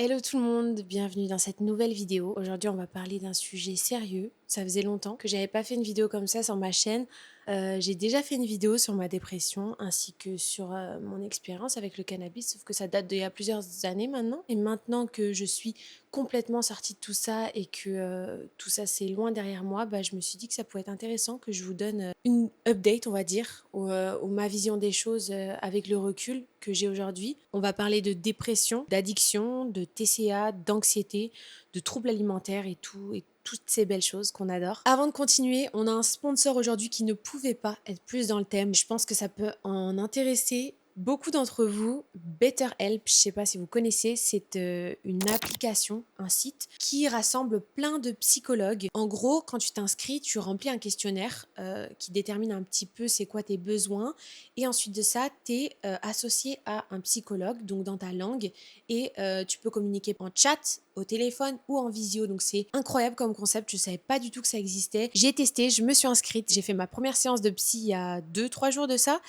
Hello tout le monde, bienvenue dans cette nouvelle vidéo. Aujourd'hui on va parler d'un sujet sérieux. Ça faisait longtemps que j'avais pas fait une vidéo comme ça sur ma chaîne. J'ai déjà fait une vidéo sur ma dépression ainsi que sur mon expérience avec le cannabis, sauf que ça date d'il y a plusieurs années maintenant. Et maintenant que je suis complètement sortie de tout ça et que tout ça c'est loin derrière moi, je me suis dit que ça pouvait être intéressant que je vous donne une update, on va dire, ou ma vision des choses avec le recul que j'ai aujourd'hui. On va parler de dépression, d'addiction, de TCA, d'anxiété, de troubles alimentaires et tout, et toutes ces belles choses qu'on adore. Avant de continuer, on a un sponsor aujourd'hui qui ne pouvait pas être plus dans le thème. Je pense que ça peut en intéresser beaucoup d'entre vous. BetterHelp, je ne sais pas si vous connaissez, c'est une application, un site qui rassemble plein de psychologues. En gros, quand tu t'inscris, tu remplis un questionnaire qui détermine un petit peu c'est quoi tes besoins. Et ensuite de ça, tu es associé à un psychologue, donc dans ta langue, et tu peux communiquer en chat, au téléphone ou en visio. Donc c'est incroyable comme concept, je savais pas du tout que ça existait. J'ai testé, je me suis inscrite, j'ai fait ma première séance de psy il y a 2-3 jours de ça,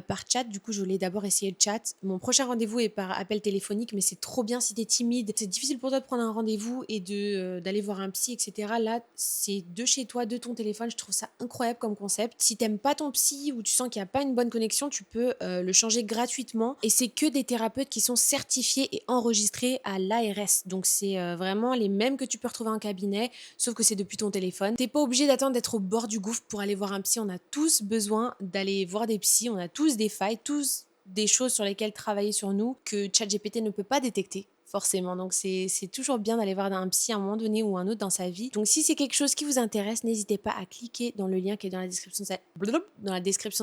par chat. Du coup, je voulais d'abord essayer le chat. Mon prochain rendez-vous est par appel téléphonique, mais c'est trop bien si t'es timide. C'est difficile pour toi de prendre un rendez-vous et d'aller voir un psy, etc. Là, c'est de chez toi, de ton téléphone. Je trouve ça incroyable comme concept. Si t'aimes pas ton psy ou tu sens qu'il n'y a pas une bonne connexion, tu peux le changer gratuitement. Et c'est que des thérapeutes qui sont certifiés et enregistrés à l'ARS. Donc c'est vraiment les mêmes que tu peux retrouver en cabinet, sauf que c'est depuis ton téléphone. T'es pas obligé d'attendre d'être au bord du gouffre pour aller voir un psy. On a tous besoin d'aller voir des psys, on a tous des failles, tous des choses sur lesquelles travailler sur nous que ChatGPT ne peut pas détecter forcément. Donc c'est toujours bien d'aller voir un psy à un moment donné ou un autre dans sa vie. Donc si c'est quelque chose qui vous intéresse, n'hésitez pas à cliquer dans le lien qui est dans la description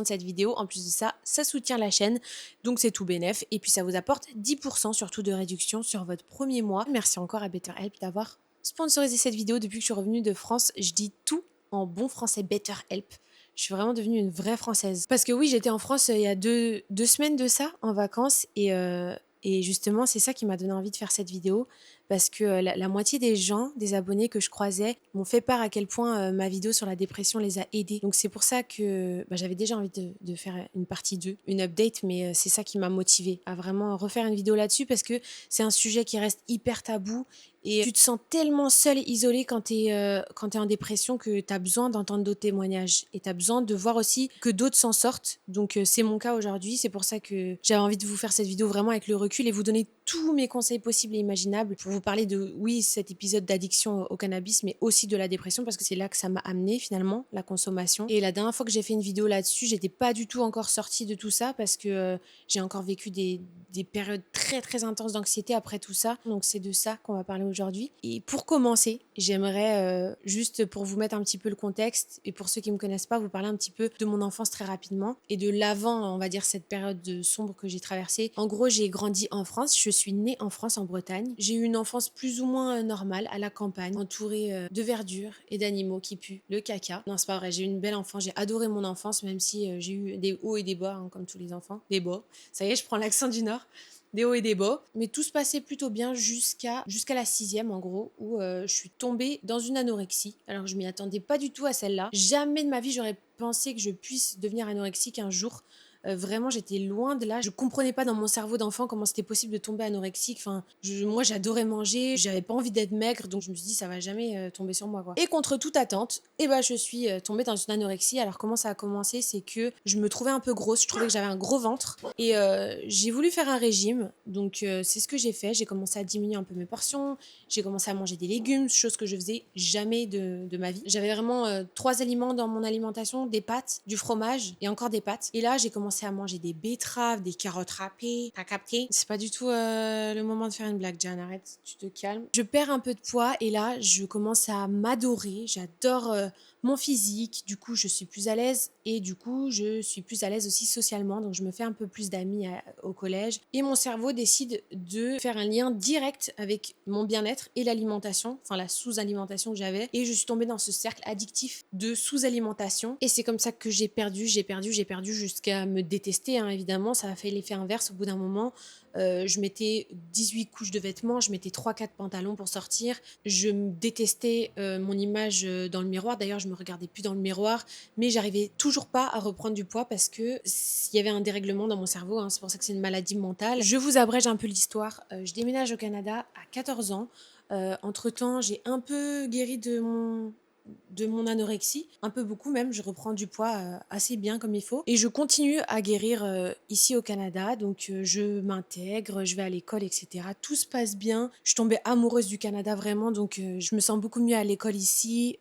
de cette vidéo. En plus de ça, ça soutient la chaîne, donc c'est tout bénef. Et puis ça vous apporte 10% surtout de réduction sur votre premier mois. Merci encore à BetterHelp d'avoir sponsorisé cette vidéo. Depuis que je suis revenue de France, je dis tout en bon français, BetterHelp. Je suis vraiment devenue une vraie Française. Parce que oui, j'étais en France il y a deux semaines de ça, en vacances, et justement, c'est ça qui m'a donné envie de faire cette vidéo, parce que la moitié des gens, des abonnés que je croisais, m'ont fait part à quel point ma vidéo sur la dépression les a aidés. Donc c'est pour ça que j'avais déjà envie de faire une partie 2, une update, mais c'est ça qui m'a motivée à vraiment refaire une vidéo là-dessus, parce que c'est un sujet qui reste hyper tabou, et tu te sens tellement seul et isolé quand t'es en dépression que t'as besoin d'entendre d'autres témoignages. Et t'as besoin de voir aussi que d'autres s'en sortent. Donc c'est mon cas aujourd'hui. C'est pour ça que j'avais envie de vous faire cette vidéo vraiment avec le recul et vous donner tous mes conseils possibles et imaginables pour vous parler de, oui, cet épisode d'addiction au cannabis, mais aussi de la dépression, parce que c'est là que ça m'a amené finalement, la consommation. Et la dernière fois que j'ai fait une vidéo là-dessus, j'étais pas du tout encore sortie de tout ça, parce que j'ai encore vécu des périodes très très intenses d'anxiété après tout ça. Donc c'est de ça qu'on va parler aujourd'hui. Et pour commencer, j'aimerais juste pour vous mettre un petit peu le contexte, et pour ceux qui me connaissent pas, vous parler un petit peu de mon enfance très rapidement et de l'avant, on va dire, cette période sombre que j'ai traversée. En gros, j'ai grandi en France, je suis née en France, en Bretagne. J'ai eu une enfance plus ou moins normale, à la campagne, entourée de verdure et d'animaux qui puent le caca. Non, c'est pas vrai, j'ai eu une belle enfance, j'ai adoré mon enfance, même si j'ai eu des hauts et des bas, hein, comme tous les enfants. Des bas, ça y est, je prends l'accent du Nord. Des hauts et des bas, mais tout se passait plutôt bien jusqu'à la sixième en gros, où je suis tombée dans une anorexie. Alors je m'y attendais pas du tout à celle-là. Jamais de ma vie j'aurais pensé que je puisse devenir anorexique un jour. Vraiment, j'étais loin de là. Je comprenais pas dans mon cerveau d'enfant comment c'était possible de tomber anorexique. Enfin, moi, j'adorais manger. J'avais pas envie d'être maigre, donc je me suis dit ça va jamais tomber sur moi, quoi. Et contre toute attente, je suis tombée dans une anorexie. Alors comment ça a commencé, c'est que je me trouvais un peu grosse. Je trouvais que j'avais un gros ventre et j'ai voulu faire un régime. Donc c'est ce que j'ai fait. J'ai commencé à diminuer un peu mes portions. J'ai commencé à manger des légumes, chose que je faisais jamais de ma vie. J'avais vraiment 3 aliments dans mon alimentation, des pâtes, du fromage et encore des pâtes. Et là, j'ai commencé à manger des betteraves, des carottes râpées. T'as capté? C'est pas du tout le moment de faire une blague, Jan. Arrête, tu te calmes. Je perds un peu de poids et là, je commence à m'adorer. J'adore mon physique. Du coup, je suis plus à l'aise et du coup, je suis plus à l'aise aussi socialement. Donc, je me fais un peu plus d'amis au collège. Et mon cerveau décide de faire un lien direct avec mon bien-être et l'alimentation, enfin la sous-alimentation que j'avais. Et je suis tombée dans ce cercle addictif de sous-alimentation. Et c'est comme ça que j'ai perdu jusqu'à me détestais, hein, évidemment, ça a fait l'effet inverse au bout d'un moment. Je mettais 18 couches de vêtements, je mettais 3, 4 pantalons pour sortir. Je me détestais, mon image, dans le miroir. D'ailleurs, je me regardais plus dans le miroir, mais j'arrivais toujours pas à reprendre du poids parce que il y avait un dérèglement dans mon cerveau, hein, c'est pour ça que c'est une maladie mentale. Je vous abrège un peu l'histoire. Je déménage au Canada à 14 ans. Entre-temps, j'ai un peu guéri de mon anorexie, un peu beaucoup même, je reprends du poids assez bien comme il faut. Et je continue à guérir ici au Canada, donc je m'intègre, je vais à l'école, etc. Tout se passe bien. Je suis tombée amoureuse du Canada vraiment, donc je me sens beaucoup mieux à l'école ici.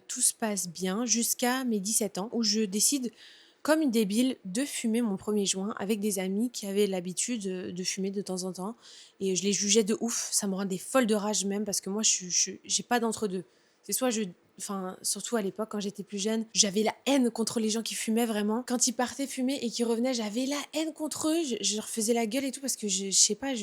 Tout se passe bien jusqu'à mes 17 ans où je décide comme une débile de fumer mon premier joint avec des amis qui avaient l'habitude de fumer de temps en temps. Et je les jugeais de ouf, ça me rendait folle de rage même parce que moi, j'ai pas d'entre-deux. C'est soit je enfin, surtout à l'époque, quand j'étais plus jeune, j'avais la haine contre les gens qui fumaient vraiment. Quand ils partaient fumer et qu'ils revenaient, j'avais la haine contre eux. Je leur faisais la gueule et tout parce que je sais pas,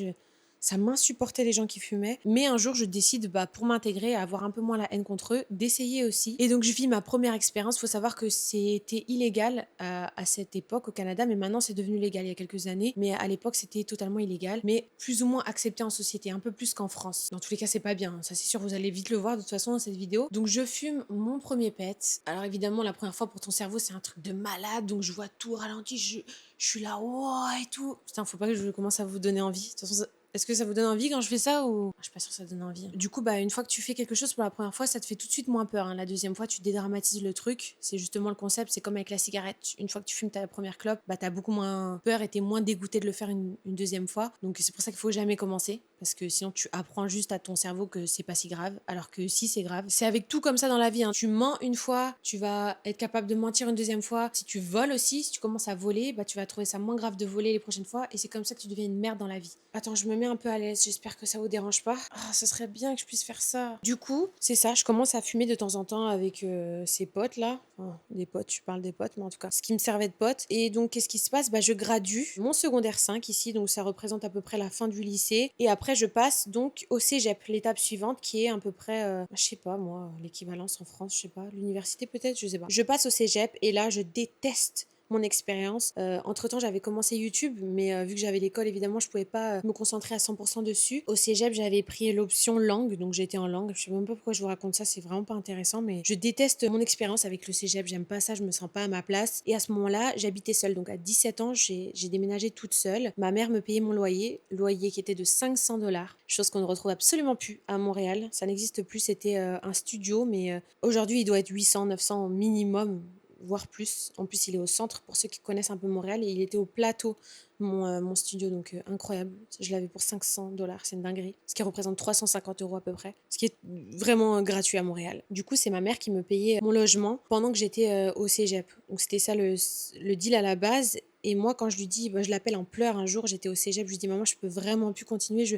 ça m'insupportait les gens qui fumaient. Mais un jour, je décide, pour m'intégrer, à avoir un peu moins la haine contre eux, d'essayer aussi. Et donc, je vis ma première expérience. Il faut savoir que c'était illégal à cette époque au Canada, mais maintenant, c'est devenu légal il y a quelques années. Mais à l'époque, c'était totalement illégal, mais plus ou moins accepté en société, un peu plus qu'en France. Dans tous les cas, c'est pas bien. Ça, c'est sûr, vous allez vite le voir de toute façon dans cette vidéo. Donc, je fume mon premier pet. Alors, évidemment, la première fois pour ton cerveau, c'est un truc de malade. Donc, je vois tout ralenti. Je suis là, wow, et tout. Putain, faut pas que je commence à vous donner envie. De toute façon, est-ce que ça vous donne envie quand je fais ça ou je suis pas sûre que ça donne envie. Du coup, une fois que tu fais quelque chose pour la première fois, ça te fait tout de suite moins peur, hein. La deuxième fois, tu dédramatises le truc. C'est justement le concept. C'est comme avec la cigarette. Une fois que tu fumes ta première clope, t'as beaucoup moins peur et t'es moins dégoûté de le faire une deuxième fois. Donc c'est pour ça qu'il faut jamais commencer parce que sinon tu apprends juste à ton cerveau que c'est pas si grave, alors que si c'est grave. C'est avec tout comme ça dans la vie, hein. Tu mens une fois, tu vas être capable de mentir une deuxième fois. Si tu voles aussi, si tu commences à voler, tu vas trouver ça moins grave de voler les prochaines fois et c'est comme ça que tu deviens une merde dans la vie. Attends, je me mets un peu à l'aise, j'espère que ça vous dérange pas. Ah, ça serait bien que je puisse faire ça. Du coup, c'est ça, je commence à fumer de temps en temps avec ces potes là. Enfin, des potes, je parle des potes, mais en tout cas, ce qui me servait de pote. Et donc, qu'est-ce qui se passe? Je gradue mon secondaire 5 ici, donc ça représente à peu près la fin du lycée. Et après, je passe donc au cégep, l'étape suivante qui est à peu près, je sais pas moi, l'équivalence en France, je sais pas, l'université peut-être, je sais pas. Je passe au cégep et là, je déteste mon expérience. Entre-temps, j'avais commencé YouTube, mais vu que j'avais l'école, évidemment, je pouvais pas me concentrer à 100% dessus. Au cégep, j'avais pris l'option langue, donc j'étais en langue. Je sais même pas pourquoi je vous raconte ça, c'est vraiment pas intéressant, mais je déteste mon expérience avec le cégep. J'aime pas ça, je me sens pas à ma place. Et à ce moment-là, j'habitais seule. Donc à 17 ans, j'ai déménagé toute seule. Ma mère me payait mon loyer qui était de 500 $, chose qu'on ne retrouve absolument plus à Montréal. Ça n'existe plus, c'était un studio, mais aujourd'hui, il doit être 800, 900 minimum, voire plus. En plus, il est au centre, pour ceux qui connaissent un peu Montréal, et il était au plateau, mon studio, donc incroyable. Je l'avais pour 500 $, c'est une dinguerie. Ce qui représente 350 € à peu près, ce qui est vraiment gratuit à Montréal. Du coup, c'est ma mère qui me payait mon logement pendant que j'étais au cégep. Donc c'était ça le deal à la base. Et moi, quand je lui dis, je l'appelle en pleurs un jour, j'étais au cégep, je lui dis, maman, je peux vraiment plus continuer, je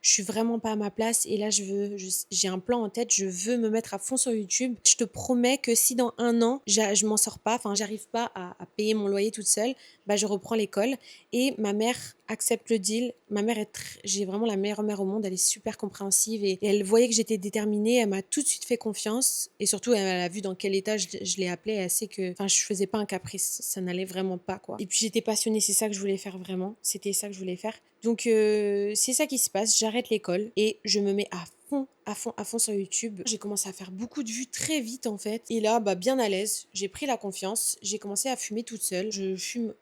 suis vraiment pas à ma place et là j'ai un plan en tête, je veux me mettre à fond sur YouTube. Je te promets que si dans un an je m'en sors pas, enfin j'arrive pas à payer mon loyer toute seule, je reprends l'école. Et ma mère accepte le deal. Ma mère j'ai vraiment la meilleure mère au monde, elle est super compréhensive et elle voyait que j'étais déterminée, elle m'a tout de suite fait confiance et surtout elle a vu dans quel état je l'ai appelée, elle sait que je faisais pas un caprice, ça n'allait vraiment pas quoi. Et puis j'étais passionnée, c'est ça que je voulais faire vraiment, c'était ça que je voulais faire. Donc c'est ça qui se passe, j'arrête l'école et je me mets à fond sur YouTube. J'ai commencé à faire beaucoup de vues très vite en fait. Et là, bien à l'aise, j'ai pris la confiance, j'ai commencé à fumer toute seule. Je fume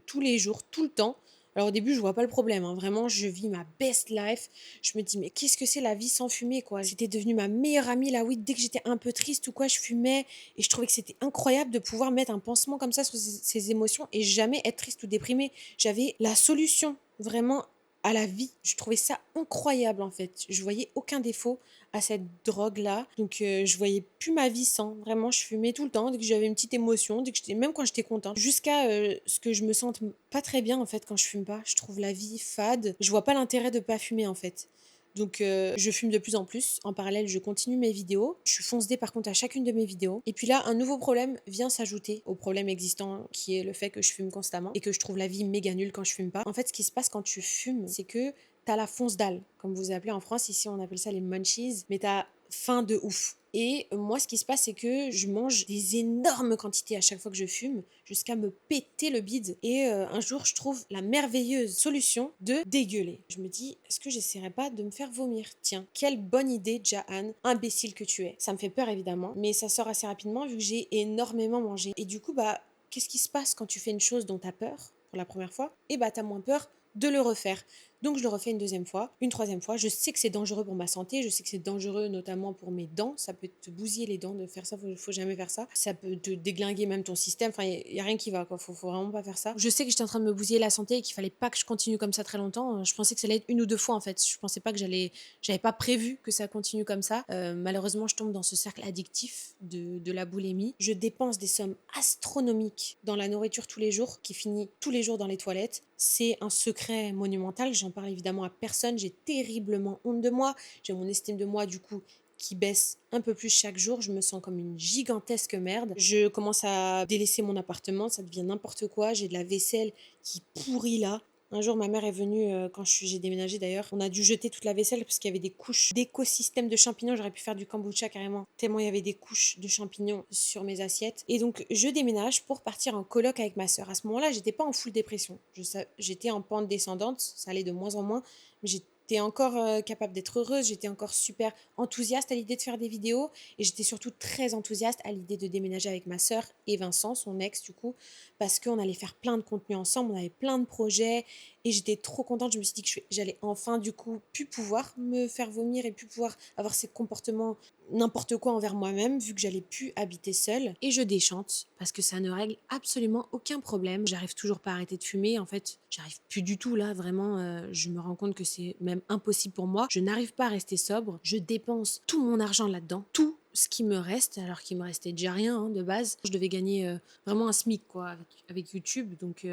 tous les jours, tout le temps. Alors au début, je vois pas le problème, hein. Vraiment, je vis ma best life. Je me dis, mais qu'est-ce que c'est la vie sans fumer, quoi. C'était devenu ma meilleure amie, la weed. Dès que j'étais un peu triste ou quoi, je fumais. Et je trouvais que c'était incroyable de pouvoir mettre un pansement comme ça sur ces émotions et jamais être triste ou déprimée. J'avais la solution, vraiment, à la vie. Je trouvais ça incroyable, en fait. Je voyais aucun défaut à cette drogue-là. Donc, je voyais plus ma vie sans. Vraiment, je fumais tout le temps, dès que j'avais une petite émotion, même quand j'étais contente. Jusqu'à ce que je me sente pas très bien, en fait, quand je fume pas. Je trouve la vie fade. Je vois pas l'intérêt de pas fumer, en fait. Donc, je fume de plus en plus. En parallèle, je continue mes vidéos. Je suis fonce-dé par contre à chacune de mes vidéos. Et puis là, un nouveau problème vient s'ajouter au problème existant qui est le fait que je fume constamment et que je trouve la vie méga nulle quand je fume pas. En fait, ce qui se passe quand tu fumes, c'est que t'as la fonce dalle, comme vous appelez en France. Ici, on appelle ça les munchies. Mais t'as faim de ouf. Et moi, ce qui se passe, c'est que je mange des énormes quantités à chaque fois que je fume, jusqu'à me péter le bide. Et un jour, je trouve la merveilleuse solution de dégueuler. Je me dis, est-ce que j'essaierais pas de me faire vomir? Tiens, quelle bonne idée, Jahan, imbécile que tu es. Ça me fait peur, évidemment, mais ça sort assez rapidement vu que j'ai énormément mangé. Et du coup, qu'est-ce qui se passe quand tu fais une chose dont tu as peur pour la première fois? Et tu as moins peur de le refaire. Donc je le refais une deuxième fois, une troisième fois. Je sais que c'est dangereux pour ma santé, je sais que c'est dangereux notamment pour mes dents. Ça peut te bousiller les dents de faire ça, faut jamais faire ça. Ça peut te déglinguer même ton système. Enfin, y a rien qui va, quoi. Faut vraiment pas faire ça. Je sais que j'étais en train de me bousiller la santé et qu'il fallait pas que je continue comme ça très longtemps. Je pensais que ça allait être une ou deux fois en fait. Je pensais pas que j'avais pas prévu que ça continue comme ça. Malheureusement, je tombe dans ce cercle addictif de la boulimie. Je dépense des sommes astronomiques dans la nourriture tous les jours, qui finit tous les jours dans les toilettes. C'est un secret monumental, j'en parle évidemment à personne, j'ai terriblement honte de moi, j'ai mon estime de moi du coup qui baisse un peu plus chaque jour, je me sens comme une gigantesque merde. Je commence à délaisser mon appartement, ça devient n'importe quoi, j'ai de la vaisselle qui pourrit là. Un jour, ma mère est venue, quand j'ai déménagé d'ailleurs, on a dû jeter toute la vaisselle parce qu'il y avait des couches d'écosystèmes de champignons. J'aurais pu faire du kombucha carrément, tellement il y avait des couches de champignons sur mes assiettes. Et donc, je déménage pour partir en coloc avec ma sœur. À ce moment-là, j'étais pas en full dépression. J'étais en pente descendante, ça allait de moins en moins, mais j'étais encore capable d'être heureuse, j'étais encore super enthousiaste à l'idée de faire des vidéos et j'étais surtout très enthousiaste à l'idée de déménager avec ma sœur et Vincent, son ex du coup, parce qu'on allait faire plein de contenu ensemble, on avait plein de projets et j'étais trop contente. Je me suis dit que j'allais enfin du coup plus pouvoir me faire vomir et plus pouvoir avoir ces comportements n'importe quoi envers moi-même vu que j'allais plus habiter seule. Et je déchante parce que ça ne règle absolument aucun problème. J'arrive toujours pas à arrêter de fumer. En fait, j'arrive plus du tout là. Vraiment, je me rends compte que c'est même impossible pour moi. Je n'arrive pas à rester sobre. Je dépense tout mon argent là-dedans. Tout ce qui me reste, alors qu'il me restait déjà rien de base. Je devais gagner vraiment un SMIC quoi avec YouTube. Donc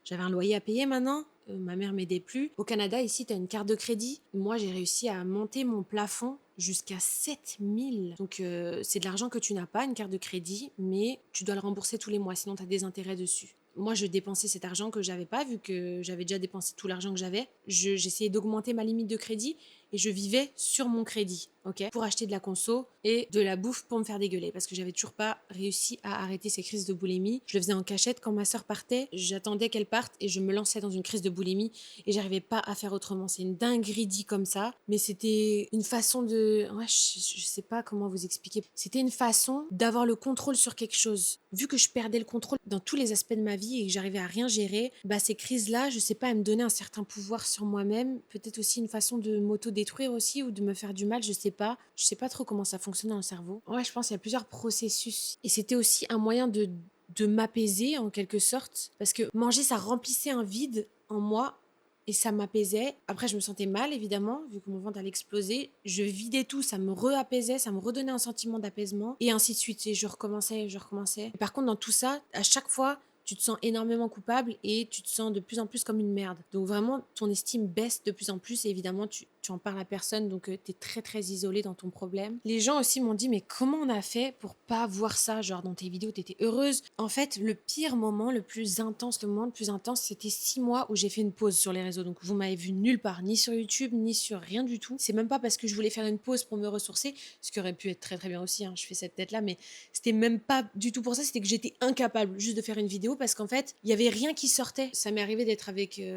j'avais un loyer à payer maintenant. Ma mère m'aidait plus. Au Canada, ici, tu as une carte de crédit. Moi, j'ai réussi à monter mon plafond jusqu'à 7000. Donc, c'est de l'argent que tu n'as pas, une carte de crédit, mais tu dois le rembourser tous les mois, sinon tu as des intérêts dessus. Moi, je dépensais cet argent que j'avais pas, vu que j'avais déjà dépensé tout l'argent que j'avais. J'essayais d'augmenter ma limite de crédit et je vivais sur mon crédit, ok, pour acheter de la conso et de la bouffe pour me faire dégueuler parce que j'avais toujours pas réussi à arrêter ces crises de boulimie. Je le faisais en cachette quand ma soeur partait, j'attendais qu'elle parte et je me lançais dans une crise de boulimie et j'arrivais pas à faire autrement. C'est une dinguerie dit comme ça, mais c'était une façon de... Ouais, je sais pas comment vous expliquer. C'était une façon d'avoir le contrôle sur quelque chose. Vu que je perdais le contrôle dans tous les aspects de ma vie et que j'arrivais à rien gérer, ces crises-là, je sais pas, elles me donnaient un certain pouvoir sur moi-même, peut-être aussi une façon de m'auto-détruire aussi ou de me faire du mal, je sais pas. Je sais pas trop comment ça fonctionne dans le cerveau. Ouais, je pense qu'il y a plusieurs processus. Et c'était aussi un moyen de m'apaiser en quelque sorte. Parce que manger, ça remplissait un vide en moi et ça m'apaisait. Après, je me sentais mal, évidemment, vu que mon ventre allait exploser. Je vidais tout, ça me reapaisait, ça me redonnait un sentiment d'apaisement. Et ainsi de suite. Et je recommençais, je recommençais. Et par contre, dans tout ça, à chaque fois, tu te sens énormément coupable et tu te sens de plus en plus comme une merde. Donc vraiment, ton estime baisse de plus en plus et évidemment, tu en parles à personne, donc tu es très très isolé dans ton problème. Les gens aussi m'ont dit, mais comment on a fait pour pas voir ça? Genre dans tes vidéos, t'étais heureuse. En fait, le pire moment, le plus intense, le moment le plus intense, c'était 6 mois où j'ai fait une pause sur les réseaux. Donc vous m'avez vu nulle part, ni sur YouTube, ni sur rien du tout. C'est même pas parce que je voulais faire une pause pour me ressourcer, ce qui aurait pu être très très bien aussi, hein, je fais cette tête-là, mais c'était même pas du tout pour ça, c'était que j'étais incapable juste de faire une vidéo parce qu'en fait, il y avait rien qui sortait. Ça m'est arrivé d'être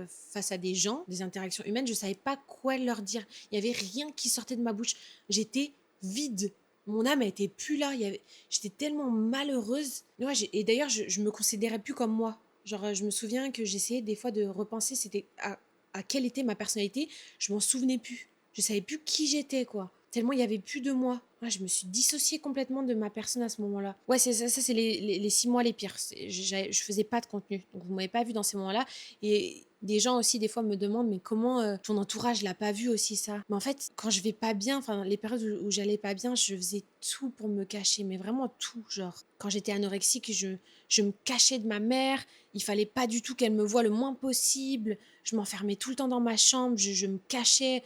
face à des gens, des interactions humaines, je savais pas quoi leur dire. Il y avait rien qui sortait de ma bouche. J'étais vide. Mon âme était plus là. J'étais tellement malheureuse. Ouais, et d'ailleurs, je me considérais plus comme moi. Genre, je me souviens que j'essayais des fois de repenser à quelle était ma personnalité. Je m'en souvenais plus. Je savais plus qui j'étais, quoi. Tellement il y avait plus de moi. Ouais, je me suis dissociée complètement de ma personne à ce moment-là. Ouais, c'est ça, c'est les 6 mois les pires. Je faisais pas de contenu. Donc vous m'avez pas vu dans ces moments-là. Et des gens aussi, des fois, me demandent, mais comment ton entourage l'a pas vu aussi ça? Mais en fait, quand je vais pas bien, enfin, les périodes où j'allais pas bien, je faisais tout pour me cacher, mais vraiment tout. Genre, quand j'étais anorexique, je me cachais de ma mère. Il fallait pas du tout qu'elle me voie le moins possible. Je m'enfermais tout le temps dans ma chambre. Je me cachais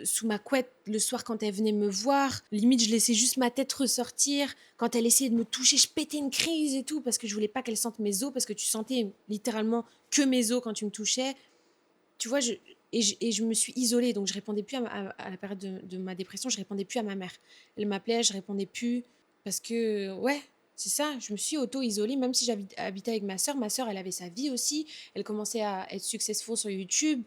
sous ma couette le soir quand elle venait me voir. Limite, je laissais juste ma tête ressortir. Quand elle essayait de me toucher, je pétais une crise et tout parce que je voulais pas qu'elle sente mes os, parce que tu sentais littéralement que mes os quand tu me touchais. Tu vois, Et je me suis isolée, donc je répondais plus à la période de ma dépression, je répondais plus à ma mère. Elle m'appelait, je répondais plus parce que, ouais, c'est ça, je me suis auto-isolée, même si habitais avec ma sœur. Ma sœur, elle avait sa vie aussi, elle commençait à être successful sur YouTube.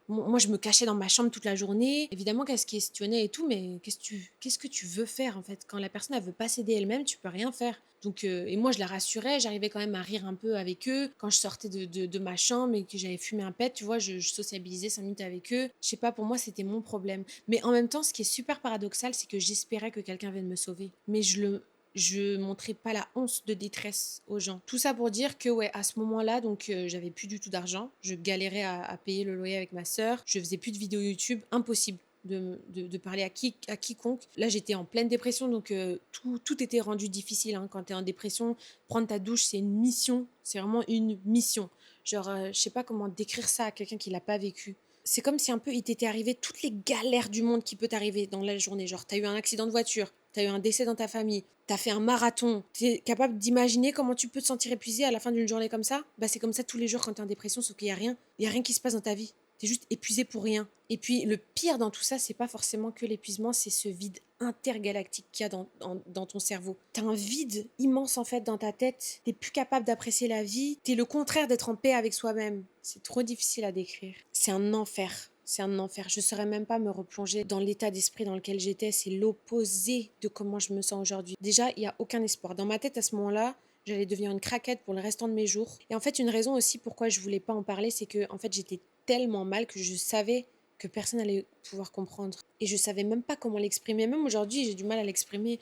Moi, je me cachais dans ma chambre toute la journée. Évidemment qu'elle se questionnait et tout, mais qu'est-ce que tu veux faire en fait? Quand la personne, elle veut pas s'aider elle-même, tu peux rien faire. Donc, et moi, je la rassurais, j'arrivais quand même à rire un peu avec eux. Quand je sortais de ma chambre et que j'avais fumé un pet, tu vois, je sociabilisais 5 minutes avec eux. Je sais pas, pour moi, c'était mon problème. Mais en même temps, ce qui est super paradoxal, c'est que j'espérais que quelqu'un vienne me sauver. Mais je montrais pas la once de détresse aux gens. Tout ça pour dire que, ouais, à ce moment-là, donc j'avais plus du tout d'argent. Je galérais à payer le loyer avec ma sœur. Je faisais plus de vidéos YouTube, impossible. De parler à quiconque. Là, j'étais en pleine dépression, donc tout était rendu difficile. Hein. Quand tu es en dépression, prendre ta douche, c'est une mission. C'est vraiment une mission. Genre, je sais pas comment décrire ça à quelqu'un qui l'a pas vécu. C'est comme si un peu il t'était arrivé toutes les galères du monde qui peut t'arriver dans la journée. Genre, t'as eu un accident de voiture, t'as eu un décès dans ta famille, t'as fait un marathon. T'es capable d'imaginer comment tu peux te sentir épuisé à la fin d'une journée comme ça? Bah, c'est comme ça tous les jours quand t'es en dépression, sauf qu'il y a rien. Il y a rien qui se passe dans ta vie. T'es juste épuisé pour rien. Et puis le pire dans tout ça, c'est pas forcément que l'épuisement, c'est ce vide intergalactique qu'il y a dans ton cerveau. T'as un vide immense en fait dans ta tête. T'es plus capable d'apprécier la vie. T'es le contraire d'être en paix avec soi-même. C'est trop difficile à décrire. C'est un enfer. C'est un enfer. Je ne saurais même pas me replonger dans l'état d'esprit dans lequel j'étais. C'est l'opposé de comment je me sens aujourd'hui. Déjà, il n'y a aucun espoir. Dans ma tête, à ce moment-là, j'allais devenir une craquette pour le restant de mes jours. Et en fait, une raison aussi pourquoi je voulais pas en parler, c'est que en fait, j'étais tellement mal que je savais que personne allait pouvoir comprendre. Et je savais même pas comment l'exprimer. Même aujourd'hui, j'ai du mal à l'exprimer.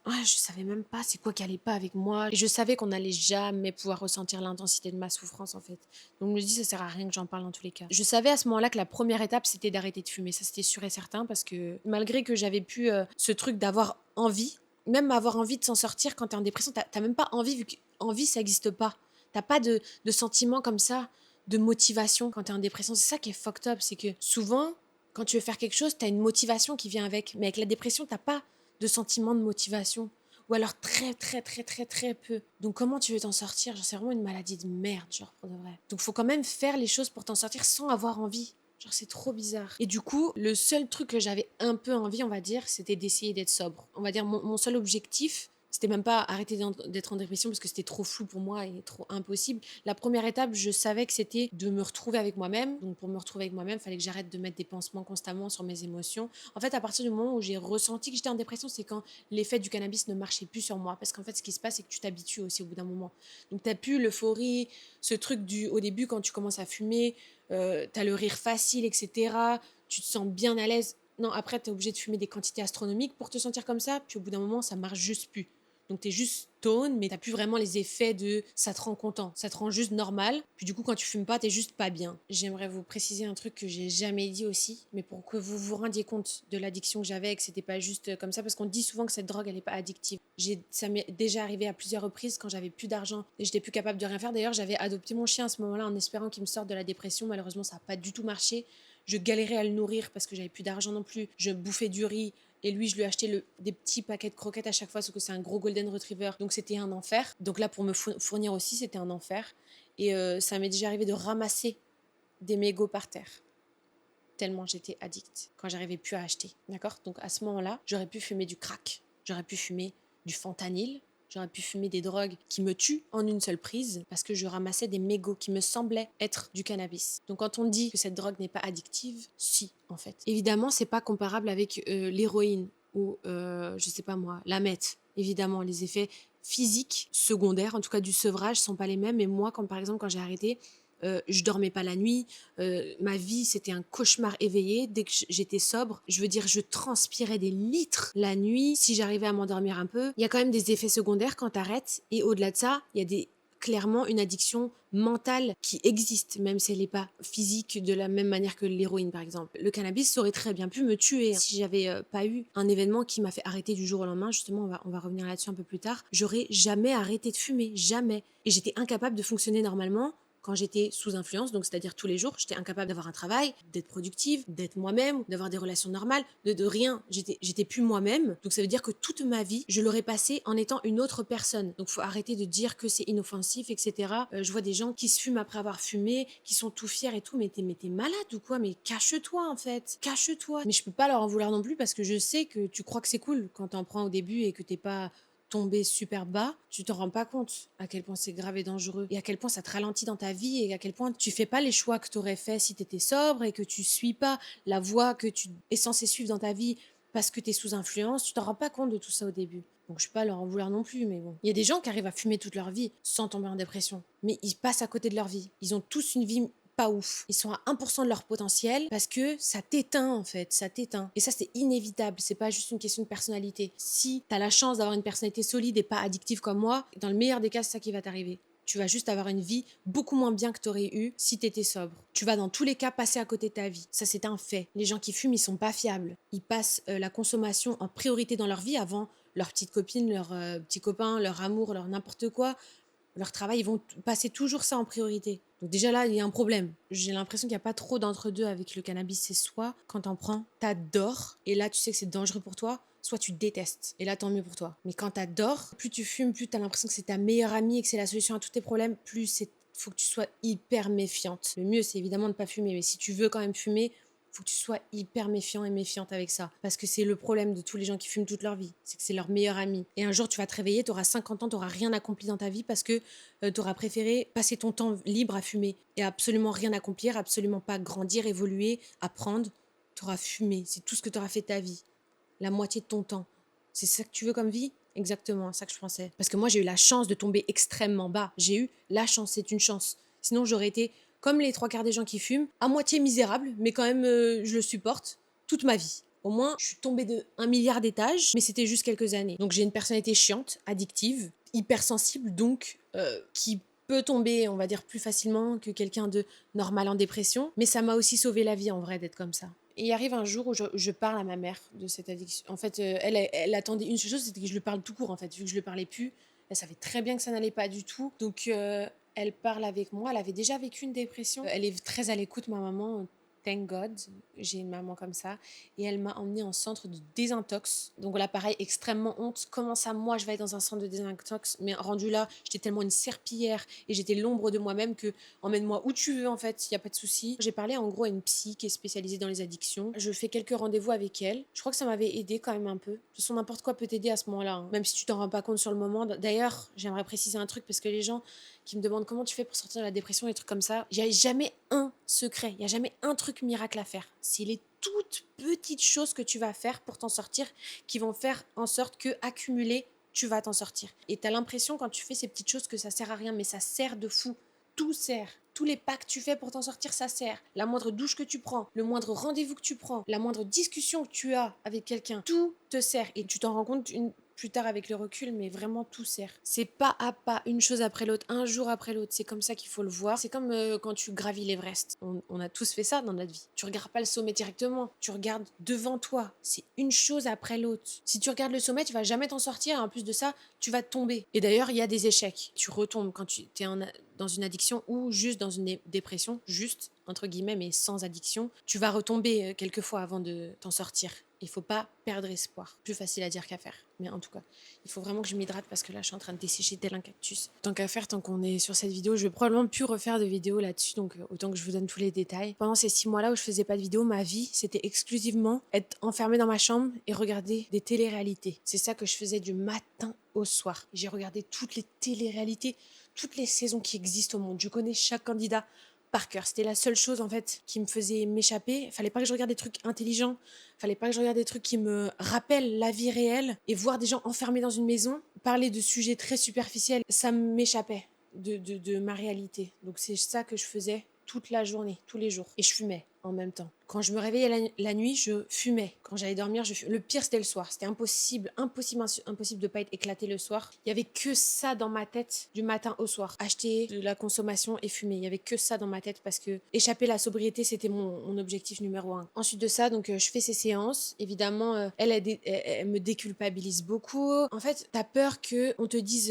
Ah, je savais même pas c'est quoi qui allait pas avec moi. Et je savais qu'on n'allait jamais pouvoir ressentir l'intensité de ma souffrance, en fait. Donc, je me dis, ça sert à rien que j'en parle dans tous les cas. Je savais à ce moment-là que la première étape, c'était d'arrêter de fumer. Ça, c'était sûr et certain parce que malgré que j'avais pu ce truc d'avoir envie, même avoir envie de s'en sortir quand t'es en dépression, t'as même pas envie, vu qu'envie, ça n'existe pas. T'as pas de sentiment comme ça, de motivation quand t'es en dépression. C'est ça qui est fucked up, c'est que souvent, quand tu veux faire quelque chose, t'as une motivation qui vient avec. Mais avec la dépression, t'as pas de sentiment de motivation. Ou alors très, très, très, très, très peu. Donc comment tu veux t'en sortir? Genre, c'est vraiment une maladie de merde, genre, pour de vrai. Donc faut quand même faire les choses pour t'en sortir sans avoir envie. Genre, c'est trop bizarre. Et du coup, le seul truc que j'avais un peu envie, on va dire, c'était d'essayer d'être sobre. On va dire, mon seul objectif, c'était même pas arrêter d'être en dépression parce que c'était trop flou pour moi et trop impossible. La première étape, je savais que c'était de me retrouver avec moi-même. Donc pour me retrouver avec moi-même, il fallait que j'arrête de mettre des pansements constamment sur mes émotions. En fait, à partir du moment où j'ai ressenti que j'étais en dépression, c'est quand l'effet du cannabis ne marchait plus sur moi. Parce qu'en fait, ce qui se passe, c'est que tu t'habitues aussi au bout d'un moment. Donc t'as plus l'euphorie, ce truc au début quand tu commences à fumer, t'as le rire facile, etc. Tu te sens bien à l'aise. Non, après, t'es obligé de fumer des quantités astronomiques pour te sentir comme ça. Puis au bout d'un moment, ça marche juste plus. Donc t'es juste stone, mais t'as plus vraiment les effets de ça te rend content, ça te rend juste normal. Puis du coup, quand tu fumes pas, t'es juste pas bien. J'aimerais vous préciser un truc que j'ai jamais dit aussi, mais pour que vous vous rendiez compte de l'addiction que j'avais et que c'était pas juste comme ça, parce qu'on dit souvent que cette drogue elle est pas addictive. Ça m'est déjà arrivé à plusieurs reprises quand j'avais plus d'argent et j'étais plus capable de rien faire. D'ailleurs, j'avais adopté mon chien à ce moment-là en espérant qu'il me sorte de la dépression. Malheureusement, ça a pas du tout marché. Je galérais à le nourrir parce que j'avais plus d'argent non plus. Je bouffais du riz, et lui, je lui ai acheté des petits paquets de croquettes à chaque fois, sauf que c'est un gros golden retriever. Donc c'était un enfer. Donc là, pour me fournir aussi, c'était un enfer. Et ça m'est déjà arrivé de ramasser des mégots par terre. Tellement j'étais addict quand j'arrivais plus à acheter. D'accord? Donc à ce moment-là, j'aurais pu fumer du crack. J'aurais pu fumer du fentanyl. J'aurais pu fumer des drogues qui me tuent en une seule prise parce que je ramassais des mégots qui me semblaient être du cannabis. Donc quand on dit que cette drogue n'est pas addictive, si, en fait. Évidemment, c'est pas comparable avec l'héroïne ou, je sais pas moi, la meth. Évidemment, les effets physiques secondaires, en tout cas du sevrage, sont pas les mêmes. Et moi, par exemple, quand j'ai arrêté, je dormais pas la nuit, ma vie c'était un cauchemar éveillé. Dès que j'étais sobre, je veux dire, je transpirais des litres la nuit. Si j'arrivais à m'endormir un peu, il y a quand même des effets secondaires quand t'arrêtes. Et au-delà de ça, il y a clairement une addiction mentale qui existe, même si elle n'est pas physique de la même manière que l'héroïne par exemple. Le cannabis aurait très bien pu me tuer si j'avais pas eu un événement qui m'a fait arrêter du jour au lendemain. Justement, on va revenir là-dessus un peu plus tard. J'aurais jamais arrêté de fumer, jamais. Et j'étais incapable de fonctionner normalement quand j'étais sous influence, donc c'est-à-dire tous les jours, j'étais incapable d'avoir un travail, d'être productive, d'être moi-même, d'avoir des relations normales, de rien. J'étais plus moi-même. Donc ça veut dire que toute ma vie, je l'aurais passée en étant une autre personne. Donc faut arrêter de dire que c'est inoffensif, etc. Je vois des gens qui se fument après avoir fumé, qui sont tout fiers et tout, mais t'es malade ou quoi? Mais cache-toi en fait, cache-toi. Mais je peux pas leur en vouloir non plus parce que je sais que tu crois que c'est cool quand t'en prends au début et que t'es pas tombé super bas, tu t'en rends pas compte à quel point c'est grave et dangereux et à quel point ça te ralentit dans ta vie et à quel point tu fais pas les choix que t'aurais fait si t'étais sobre et que tu suis pas la voie que tu es censé suivre dans ta vie parce que t'es sous influence, tu t'en rends pas compte de tout ça au début. Donc je peux pas leur en vouloir non plus, mais bon. Il y a des gens qui arrivent à fumer toute leur vie sans tomber en dépression, mais ils passent à côté de leur vie. Ils ont tous une vie pas ouf. Ils sont à 1% de leur potentiel parce que ça t'éteint en fait, ça t'éteint. Et ça c'est inévitable, c'est pas juste une question de personnalité. Si t'as la chance d'avoir une personnalité solide et pas addictive comme moi, dans le meilleur des cas c'est ça qui va t'arriver. Tu vas juste avoir une vie beaucoup moins bien que t'aurais eu si t'étais sobre. Tu vas dans tous les cas passer à côté de ta vie. Ça c'est un fait. Les gens qui fument ils sont pas fiables. Ils passent la consommation en priorité dans leur vie avant leur petite copine, leur petit copain, leur amour, leur n'importe quoi. Leur travail, ils vont passer toujours ça en priorité. Donc déjà là, il y a un problème. J'ai l'impression qu'il n'y a pas trop d'entre-deux avec le cannabis. C'est soit quand t'en prends, t'adores, et là tu sais que c'est dangereux pour toi, soit tu détestes, et là tant mieux pour toi. Mais quand t'adores, plus tu fumes, plus t'as l'impression que c'est ta meilleure amie et que c'est la solution à tous tes problèmes, plus faut que tu sois hyper méfiante. Le mieux, c'est évidemment de ne pas fumer, mais si tu veux quand même fumer, faut que tu sois hyper méfiant et méfiante avec ça. Parce que c'est le problème de tous les gens qui fument toute leur vie. C'est que c'est leur meilleur ami. Et un jour, tu vas te réveiller, tu auras 50 ans, tu n'auras rien accompli dans ta vie parce que tu auras préféré passer ton temps libre à fumer et absolument rien accomplir, absolument pas grandir, évoluer, apprendre. Tu auras fumé. C'est tout ce que tu auras fait de ta vie. La moitié de ton temps. C'est ça que tu veux comme vie? Exactement, c'est ça que je pensais. Parce que moi, j'ai eu la chance de tomber extrêmement bas. J'ai eu la chance, c'est une chance. Sinon, j'aurais été comme les trois quarts des gens qui fument, à moitié misérable, mais quand même, je le supporte toute ma vie. Au moins, je suis tombée de 1 milliard d'étages, mais c'était juste quelques années. Donc j'ai une personnalité chiante, addictive, hypersensible, donc qui peut tomber, on va dire, plus facilement que quelqu'un de normal en dépression. Mais ça m'a aussi sauvé la vie, en vrai, d'être comme ça. Et il arrive un jour où je parle à ma mère de cette addiction. En fait, elle attendait une seule chose, c'était que je lui parle tout court, en fait. Vu que je lui parlais plus, elle savait très bien que ça n'allait pas du tout. Donc, elle parle avec moi. Elle avait déjà vécu une dépression. Elle est très à l'écoute, ma maman. Thank God, j'ai une maman comme ça. Et elle m'a emmenée en centre de désintox. Donc là, pareil, extrêmement honte. Comment ça, moi, je vais être dans un centre de désintox? Mais rendu là, j'étais tellement une serpillière et j'étais l'ombre de moi-même que emmène-moi où tu veux, en fait, il n'y a pas de souci. J'ai parlé en gros à une psy qui est spécialisée dans les addictions. Je fais quelques rendez-vous avec elle. Je crois que ça m'avait aidé quand même un peu. De toute façon, n'importe quoi peut t'aider à ce moment-là, hein. Même si tu t'en rends pas compte sur le moment. D'ailleurs, j'aimerais préciser un truc parce que les gens qui me demandent comment tu fais pour sortir de la dépression, des trucs comme ça, il n'y a jamais un secret, il n'y a jamais un truc miracle à faire. C'est les toutes petites choses que tu vas faire pour t'en sortir qui vont faire en sorte que, accumulées, tu vas t'en sortir. Et tu as l'impression quand tu fais ces petites choses que ça sert à rien, mais ça sert de fou. Tout sert. Tous les pas que tu fais pour t'en sortir, ça sert. La moindre douche que tu prends, le moindre rendez-vous que tu prends, la moindre discussion que tu as avec quelqu'un, tout te sert. Et tu t'en rends compte plus tard avec le recul, mais vraiment tout sert. C'est pas à pas, une chose après l'autre, un jour après l'autre. C'est comme ça qu'il faut le voir. C'est comme quand tu gravis l'Everest. On a tous fait ça dans notre vie. Tu regardes pas le sommet directement, tu regardes devant toi. C'est une chose après l'autre. Si tu regardes le sommet, tu vas jamais t'en sortir. Et en plus de ça, tu vas tomber. Et d'ailleurs, il y a des échecs. Tu retombes quand tu es dans une addiction ou juste dans une dépression, juste entre guillemets, mais sans addiction. Tu vas retomber quelques fois avant de t'en sortir. Il faut pas perdre espoir. Plus facile à dire qu'à faire. Mais en tout cas, il faut vraiment que je m'hydrate parce que là, je suis en train de dessécher tel un cactus. Tant qu'à faire, tant qu'on est sur cette vidéo, je vais probablement plus refaire de vidéos là-dessus. Donc, autant que je vous donne tous les détails. Pendant ces 6 mois-là où je faisais pas de vidéos, ma vie, c'était exclusivement être enfermée dans ma chambre et regarder des téléréalités. C'est ça que je faisais du matin au soir. J'ai regardé toutes les téléréalités, toutes les saisons qui existent au monde. Je connais chaque candidat par cœur. C'était la seule chose en fait qui me faisait m'échapper. Fallait pas que je regarde des trucs intelligents, fallait pas que je regarde des trucs qui me rappellent la vie réelle et voir des gens enfermés dans une maison, parler de sujets très superficiels, ça m'échappait de ma réalité. Donc c'est ça que je faisais toute la journée, tous les jours. Et je fumais en même temps. Quand je me réveillais la nuit, je fumais. Quand j'allais dormir, je fumais. Le pire, c'était le soir. C'était impossible de pas être éclaté le soir. Il y avait que ça dans ma tête du matin au soir. Acheter de la consommation et fumer. Il y avait que ça dans ma tête parce que échapper à la sobriété, c'était mon objectif numéro un. Ensuite de ça, donc je fais ces séances. Évidemment, elle me déculpabilise beaucoup. En fait, t'as peur que on te dise,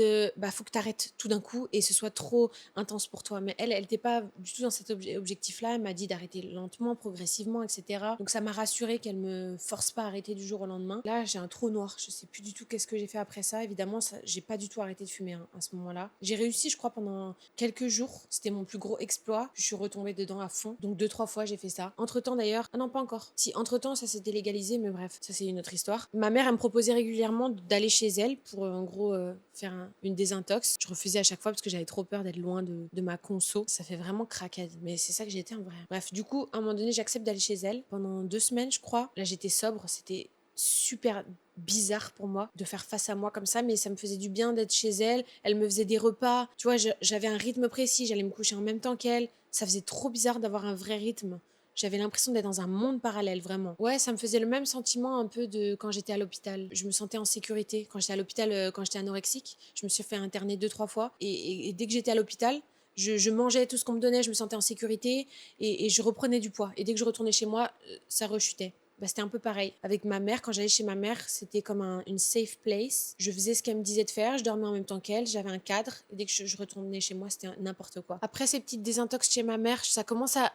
faut que t'arrêtes tout d'un coup et ce soit trop intense pour toi. Mais elle n'était pas du tout dans cet objectif-là. Elle m'a dit d'arrêter lentement, progressivement, etc. Donc ça m'a rassurée qu'elle me force pas à arrêter du jour au lendemain. Là, j'ai un trou noir. Je sais plus du tout qu'est-ce que j'ai fait après ça. Évidemment, j'ai pas du tout arrêté de fumer à ce moment-là. J'ai réussi, je crois, pendant quelques jours. C'était mon plus gros exploit. Je suis retombée dedans à fond. Donc 2-3 fois, j'ai fait ça. Entre-temps, d'ailleurs, ah non, pas encore. Si, entre-temps, ça s'était légalisé, mais bref, ça c'est une autre histoire. Ma mère, elle me proposait régulièrement d'aller chez elle pour, en gros, faire une désintox. Je refusais à chaque fois parce que j'avais trop peur d'être loin de ma conso. Ça fait vraiment craquette, mais c'est ça que j'étais en vrai. Bref, du coup, à un moment donné, j'accepte d'aller chez elle pendant 2 semaines, je crois. Là, j'étais sobre, c'était super bizarre pour moi de faire face à moi comme ça, mais ça me faisait du bien d'être chez elle. Elle me faisait des repas, tu vois, j'avais un rythme précis, j'allais me coucher en même temps qu'elle. Ça faisait trop bizarre d'avoir un vrai rythme. J'avais l'impression d'être dans un monde parallèle, vraiment. Ouais, ça me faisait le même sentiment un peu de quand j'étais à l'hôpital. Je me sentais en sécurité. Quand j'étais à l'hôpital, quand j'étais anorexique, je me suis fait interner 2-3 fois. Et dès que j'étais à l'hôpital, je mangeais tout ce qu'on me donnait, je me sentais en sécurité et je reprenais du poids. Et dès que je retournais chez moi, ça rechutait. C'était un peu pareil. Avec ma mère, quand j'allais chez ma mère, c'était comme une safe place. Je faisais ce qu'elle me disait de faire, je dormais en même temps qu'elle, j'avais un cadre. Et dès que je retournais chez moi, c'était n'importe quoi. Après ces petites désintox chez ma mère, ça commence à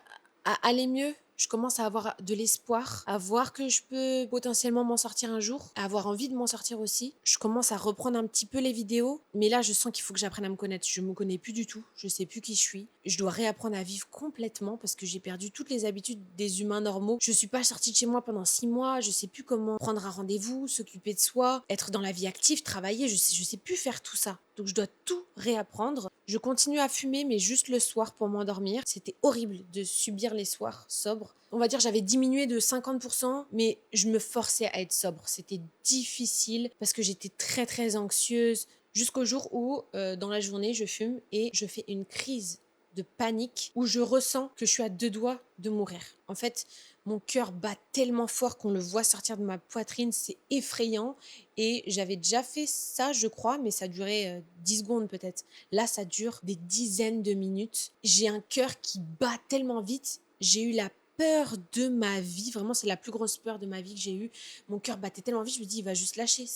aller mieux. Je commence à avoir de l'espoir, à voir que je peux potentiellement m'en sortir un jour, à avoir envie de m'en sortir aussi. Je commence à reprendre un petit peu les vidéos, mais là je sens qu'il faut que j'apprenne à me connaître. Je me connais plus du tout, je sais plus qui je suis. Je dois réapprendre à vivre complètement parce que j'ai perdu toutes les habitudes des humains normaux. Je suis pas sortie de chez moi pendant 6 mois, je sais plus comment prendre un rendez-vous, s'occuper de soi, être dans la vie active, travailler, je sais plus faire tout ça. Donc je dois tout réapprendre. Je continue à fumer, mais juste le soir pour m'endormir. C'était horrible de subir les soirs sobres. On va dire j'avais diminué de 50%, mais je me forçais à être sobre. C'était difficile parce que j'étais très très anxieuse jusqu'au jour où, dans la journée, je fume et je fais une crise de panique où je ressens que je suis à 2 doigts de mourir. En fait, mon cœur bat tellement fort qu'on le voit sortir de ma poitrine, c'est effrayant. Et j'avais déjà fait ça, je crois, mais ça durait 10 secondes peut-être. Là, ça dure des dizaines de minutes. J'ai un cœur qui bat tellement vite. J'ai eu la peur de ma vie. Vraiment, c'est la plus grosse peur de ma vie que j'ai eue. Mon cœur battait tellement vite, je me dis, il va juste lâcher.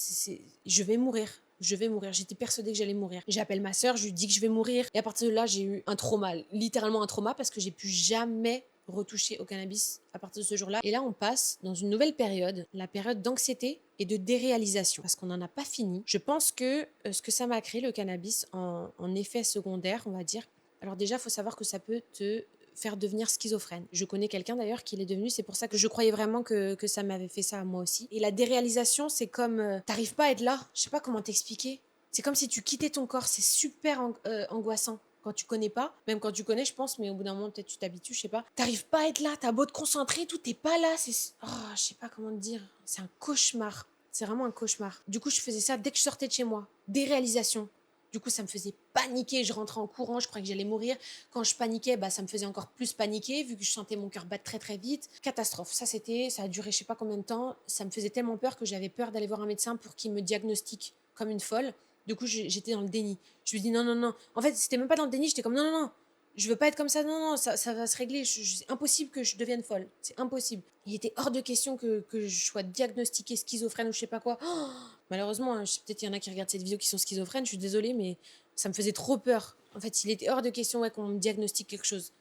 Je vais mourir. Je vais mourir. J'étais persuadée que j'allais mourir. J'appelle ma sœur, je lui dis que je vais mourir. Et à partir de là, j'ai eu un trauma, littéralement un trauma, parce que j'ai pu jamais retoucher au cannabis à partir de ce jour-là. Et là, on passe dans une nouvelle période, la période d'anxiété et de déréalisation, parce qu'on n'en a pas fini. Je pense que ce que ça m'a créé, le cannabis, en effet secondaire, on va dire. Alors déjà, il faut savoir que ça peut te faire devenir schizophrène. Je connais quelqu'un d'ailleurs qui l'est devenu, c'est pour ça que je croyais vraiment que ça m'avait fait ça à moi aussi. Et la déréalisation, c'est comme t'arrives pas à être là, je sais pas comment t'expliquer. C'est comme si tu quittais ton corps, c'est super angoissant. Quand tu connais pas, même quand tu connais, je pense, mais au bout d'un moment, peut-être tu t'habitues, je sais pas. T'arrives pas à être là, t'as beau te concentrer, tout t'es pas là, je sais pas comment te dire. C'est un cauchemar. C'est vraiment un cauchemar. Du coup, je faisais ça dès que je sortais de chez moi. Déréalisation. Du coup, ça me faisait paniquer. Je rentrais en courant, je croyais que j'allais mourir. Quand je paniquais, ça me faisait encore plus paniquer, vu que je sentais mon cœur battre très très vite. Catastrophe. Ça a duré je sais pas combien de temps. Ça me faisait tellement peur que j'avais peur d'aller voir un médecin pour qu'il me diagnostique comme une folle. Du coup, j'étais dans le déni. Je lui dis non, non, non. En fait, c'était même pas dans le déni, j'étais comme non, non, non. Je veux pas être comme ça, non, non, ça va se régler. C'est impossible que je devienne folle. C'est impossible. Il était hors de question que je sois diagnostiquée schizophrène ou je sais pas quoi. Oh, malheureusement, peut-être il y en a qui regardent cette vidéo qui sont schizophrènes, je suis désolée, mais ça me faisait trop peur. En fait, il était hors de question qu'on me diagnostique quelque chose.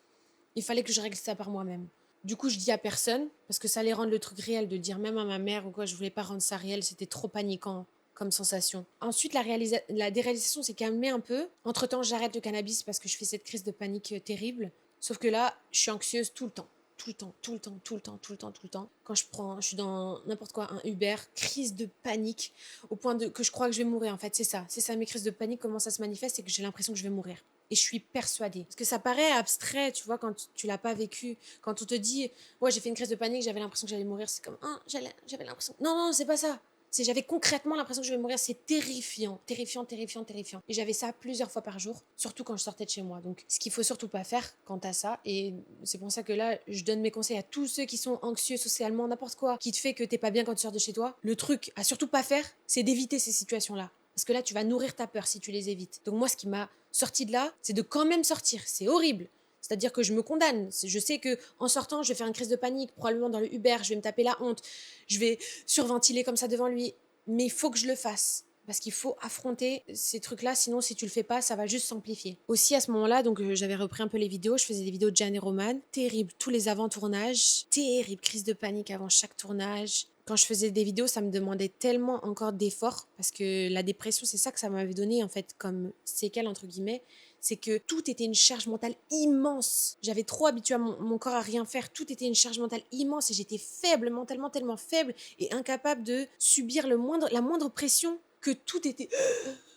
Il fallait que je règle ça par moi-même. Du coup, je dis à personne, parce que ça allait rendre le truc réel, de dire même à ma mère ou quoi, je voulais pas rendre ça réel, c'était trop paniquant comme sensation. Ensuite, la déréalisation s'est calmée un peu. Entre-temps, j'arrête le cannabis parce que je fais cette crise de panique terrible. Sauf que là, je suis anxieuse tout le temps. Tout le temps, tout le temps, tout le temps, tout le temps, tout le temps. Quand je suis dans n'importe quoi, un Uber, crise de panique, au point que je crois que je vais mourir. En fait, c'est ça. C'est ça, mes crises de panique, comment ça se manifeste, c'est que j'ai l'impression que je vais mourir. Et je suis persuadée. Parce que ça paraît abstrait, tu vois, quand tu l'as pas vécu. Quand on te dit, ouais, j'ai fait une crise de panique, j'avais l'impression que j'allais mourir, c'est comme, j'avais l'impression. Non, non, c'est pas ça. J'avais concrètement l'impression que je vais mourir. C'est terrifiant, terrifiant, terrifiant, terrifiant. Et j'avais ça plusieurs fois par jour, surtout quand je sortais de chez moi. Donc, ce qu'il faut surtout pas faire quand t'as ça, et c'est pour ça que là, je donne mes conseils à tous ceux qui sont anxieux socialement, n'importe quoi, qui te fait que t'es pas bien quand tu sors de chez toi. Le truc à surtout pas faire, c'est d'éviter ces situations-là. Parce que là, tu vas nourrir ta peur si tu les évites. Donc moi, ce qui m'a sorti de là, c'est de quand même sortir. C'est horrible. C'est-à-dire que je me condamne. Je sais que en sortant, je vais faire une crise de panique, probablement dans le Uber, je vais me taper la honte, je vais surventiler comme ça devant lui. Mais il faut que je le fasse. Parce qu'il faut affronter ces trucs-là, sinon si tu le fais pas, ça va juste s'amplifier. Aussi à ce moment-là, donc j'avais repris un peu les vidéos, je faisais des vidéos de Jan et Roman, terrible, tous les avant-tournages, terrible, crise de panique avant chaque tournage. Quand je faisais des vidéos, ça me demandait tellement encore d'efforts, parce que la dépression, c'est ça que ça m'avait donné en fait comme séquelle entre guillemets, c'est que tout était une charge mentale immense. J'avais trop habitué à mon corps à rien faire. Tout était une charge mentale immense et j'étais faible, mentalement tellement faible et incapable de subir la moindre pression, que tout était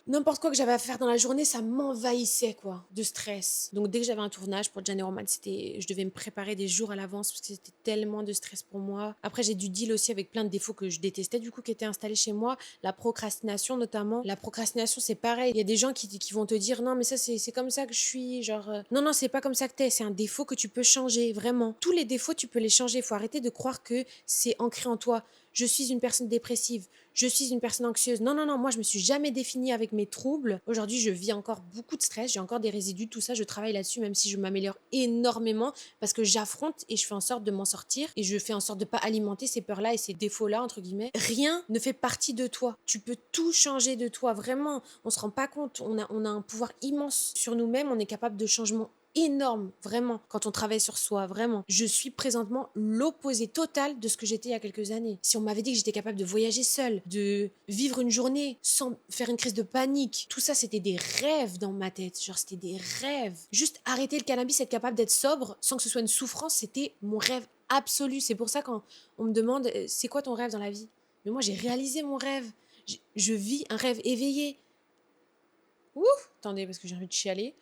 n'importe quoi que j'avais à faire dans la journée, ça m'envahissait, quoi, de stress. Donc, dès que j'avais un tournage pour Jan et Roman, je devais me préparer des jours à l'avance parce que c'était tellement de stress pour moi. Après, j'ai dû deal aussi avec plein de défauts que je détestais, du coup, qui étaient installés chez moi. La procrastination, notamment. La procrastination, c'est pareil. Il y a des gens qui vont te dire, non, mais ça, c'est comme ça que je suis. Genre, non, non, c'est pas comme ça que t'es. C'est un défaut que tu peux changer, vraiment. Tous les défauts, tu peux les changer. Il faut arrêter de croire que c'est ancré en toi. Je suis une personne dépressive, je suis une personne anxieuse. Non, non, non, moi je me suis jamais définie avec mes troubles. Aujourd'hui, je vis encore beaucoup de stress, j'ai encore des résidus, tout ça, je travaille là-dessus, même si je m'améliore énormément parce que j'affronte et je fais en sorte de m'en sortir et je fais en sorte de pas alimenter ces peurs-là et ces défauts-là, entre guillemets. Rien ne fait partie de toi. Tu peux tout changer de toi, vraiment. On se rend pas compte, on a un pouvoir immense sur nous-mêmes, on est capable de changements énorme, vraiment, quand on travaille sur soi, vraiment. Je suis présentement l'opposé total de ce que j'étais il y a quelques années. Si on m'avait dit que j'étais capable de voyager seule, de vivre une journée sans faire une crise de panique, tout ça, c'était des rêves dans ma tête. Genre, c'était des rêves. Juste arrêter le cannabis, être capable d'être sobre sans que ce soit une souffrance, c'était mon rêve absolu. C'est pour ça quand on me demande, c'est quoi ton rêve dans la vie? Mais moi, j'ai réalisé mon rêve. Je vis un rêve éveillé. Ouh, attendez, parce que j'ai envie de chialer.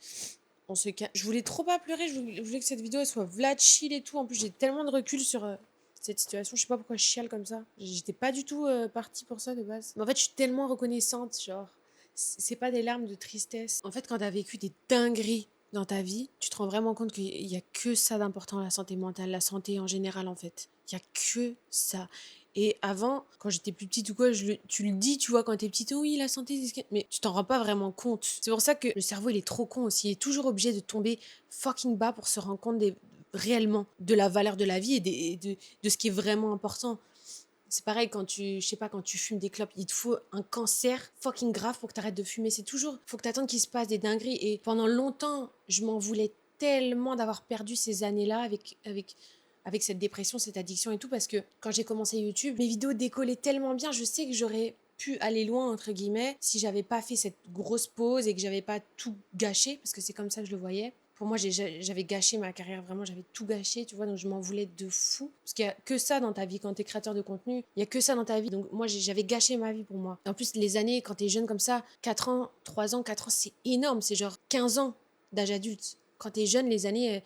Je voulais trop pas pleurer, je voulais que cette vidéo elle soit vlad chill et tout. En plus, j'ai tellement de recul sur cette situation. Je sais pas pourquoi je chiale comme ça. J'étais pas du tout partie pour ça de base. Mais en fait, je suis tellement reconnaissante, genre. C'est pas des larmes de tristesse. En fait, quand t'as vécu des dingueries dans ta vie, tu te rends vraiment compte qu'il y a que ça d'important, la santé mentale, la santé en général, en fait. Il y a que ça. Et avant, quand j'étais plus petite ou quoi, tu le dis, tu vois, quand t'es petite, oui, la santé, mais tu t'en rends pas vraiment compte. C'est pour ça que le cerveau, il est trop con aussi. Il est toujours obligé de tomber fucking bas pour se rendre compte réellement de la valeur de la vie de ce qui est vraiment important. C'est pareil quand je sais pas, quand tu fumes des clopes, il te faut un cancer fucking grave pour que t'arrêtes de fumer. C'est toujours, faut que t'attendes qu'il se passe des dingueries. Et pendant longtemps, je m'en voulais tellement d'avoir perdu ces années-là avec cette dépression, cette addiction et tout, parce que quand j'ai commencé YouTube, mes vidéos décollaient tellement bien, je sais que j'aurais pu aller loin, entre guillemets, si j'avais pas fait cette grosse pause et que j'avais pas tout gâché, parce que c'est comme ça que je le voyais. Pour moi, j'avais gâché ma carrière, vraiment, j'avais tout gâché, tu vois, donc je m'en voulais de fou. Parce qu'il y a que ça dans ta vie, quand t'es créateur de contenu, il y a que ça dans ta vie. Donc moi, j'avais gâché ma vie pour moi. En plus, les années, quand t'es jeune comme ça, 4 ans, 3 ans, 4 ans, c'est énorme, c'est genre 15 ans d'âge adulte. Quand t'es jeune, les années,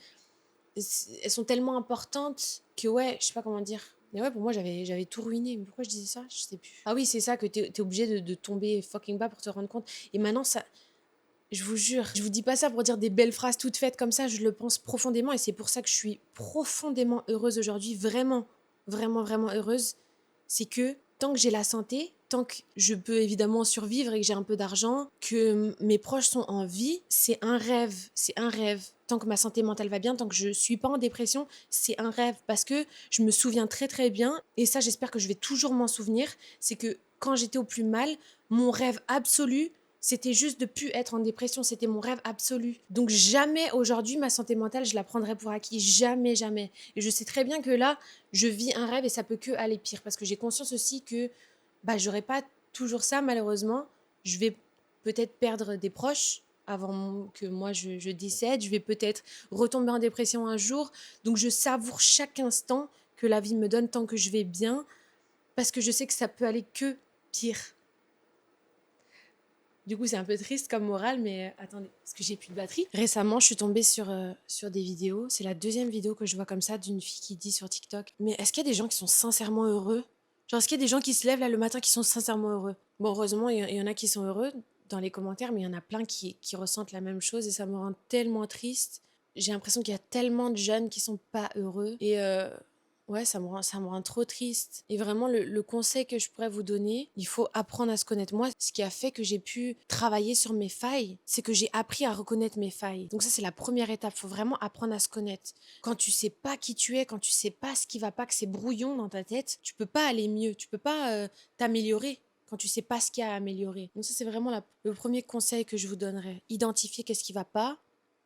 elles sont tellement importantes que ouais, je sais pas comment dire. Mais ouais, pour moi, j'avais tout ruiné. Mais pourquoi je disais ça? Je sais plus. Ah oui, c'est ça, que t'es obligé de tomber fucking bas pour te rendre compte. Et maintenant, ça, je vous jure, je vous dis pas ça pour dire des belles phrases toutes faites comme ça, je le pense profondément et c'est pour ça que je suis profondément heureuse aujourd'hui, vraiment, vraiment, vraiment heureuse. C'est que tant que j'ai la santé, tant que je peux évidemment survivre et que j'ai un peu d'argent, que mes proches sont en vie, c'est un rêve, c'est un rêve. Tant que ma santé mentale va bien, tant que je suis pas en dépression, c'est un rêve parce que je me souviens très très bien, et ça j'espère que je vais toujours m'en souvenir, c'est que quand j'étais au plus mal, mon rêve absolu, c'était juste de plus être en dépression, c'était mon rêve absolu. Donc jamais aujourd'hui, ma santé mentale, je la prendrai pour acquis, jamais, jamais. Et je sais très bien que là, je vis un rêve et ça peut que aller pire, parce que j'ai conscience aussi que j'aurai pas toujours ça malheureusement. Je vais peut-être perdre des proches avant que moi je décède, je vais peut-être retomber en dépression un jour. Donc je savoure chaque instant que la vie me donne tant que je vais bien, parce que je sais que ça peut aller que pire. Du coup, c'est un peu triste comme morale, mais attendez, parce que j'ai plus de batterie. Récemment, je suis tombée sur des vidéos. C'est la deuxième vidéo que je vois comme ça d'une fille qui dit sur TikTok: mais est-ce qu'il y a des gens qui sont sincèrement heureux? Genre, est-ce qu'il y a des gens qui se lèvent là le matin qui sont sincèrement heureux? Bon, heureusement, il y en a qui sont heureux dans les commentaires, mais il y en a plein qui ressentent la même chose et ça me rend tellement triste. J'ai l'impression qu'il y a tellement de jeunes qui sont pas heureux et ouais, ça me rend trop triste. Et vraiment, le conseil que je pourrais vous donner, il faut apprendre à se connaître. Moi, ce qui a fait que j'ai pu travailler sur mes failles, c'est que j'ai appris à reconnaître mes failles. Donc ça, c'est la première étape. Il faut vraiment apprendre à se connaître. Quand tu sais pas qui tu es, quand tu sais pas ce qui va pas, que c'est brouillon dans ta tête, tu peux pas aller mieux, tu peux pas t'améliorer quand tu sais pas ce qu'il y a à améliorer. Donc ça, c'est vraiment le premier conseil que je vous donnerais. Identifier qu'est-ce qui va pas,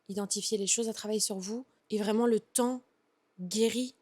identifier les choses à travailler sur vous, et vraiment le temps guérit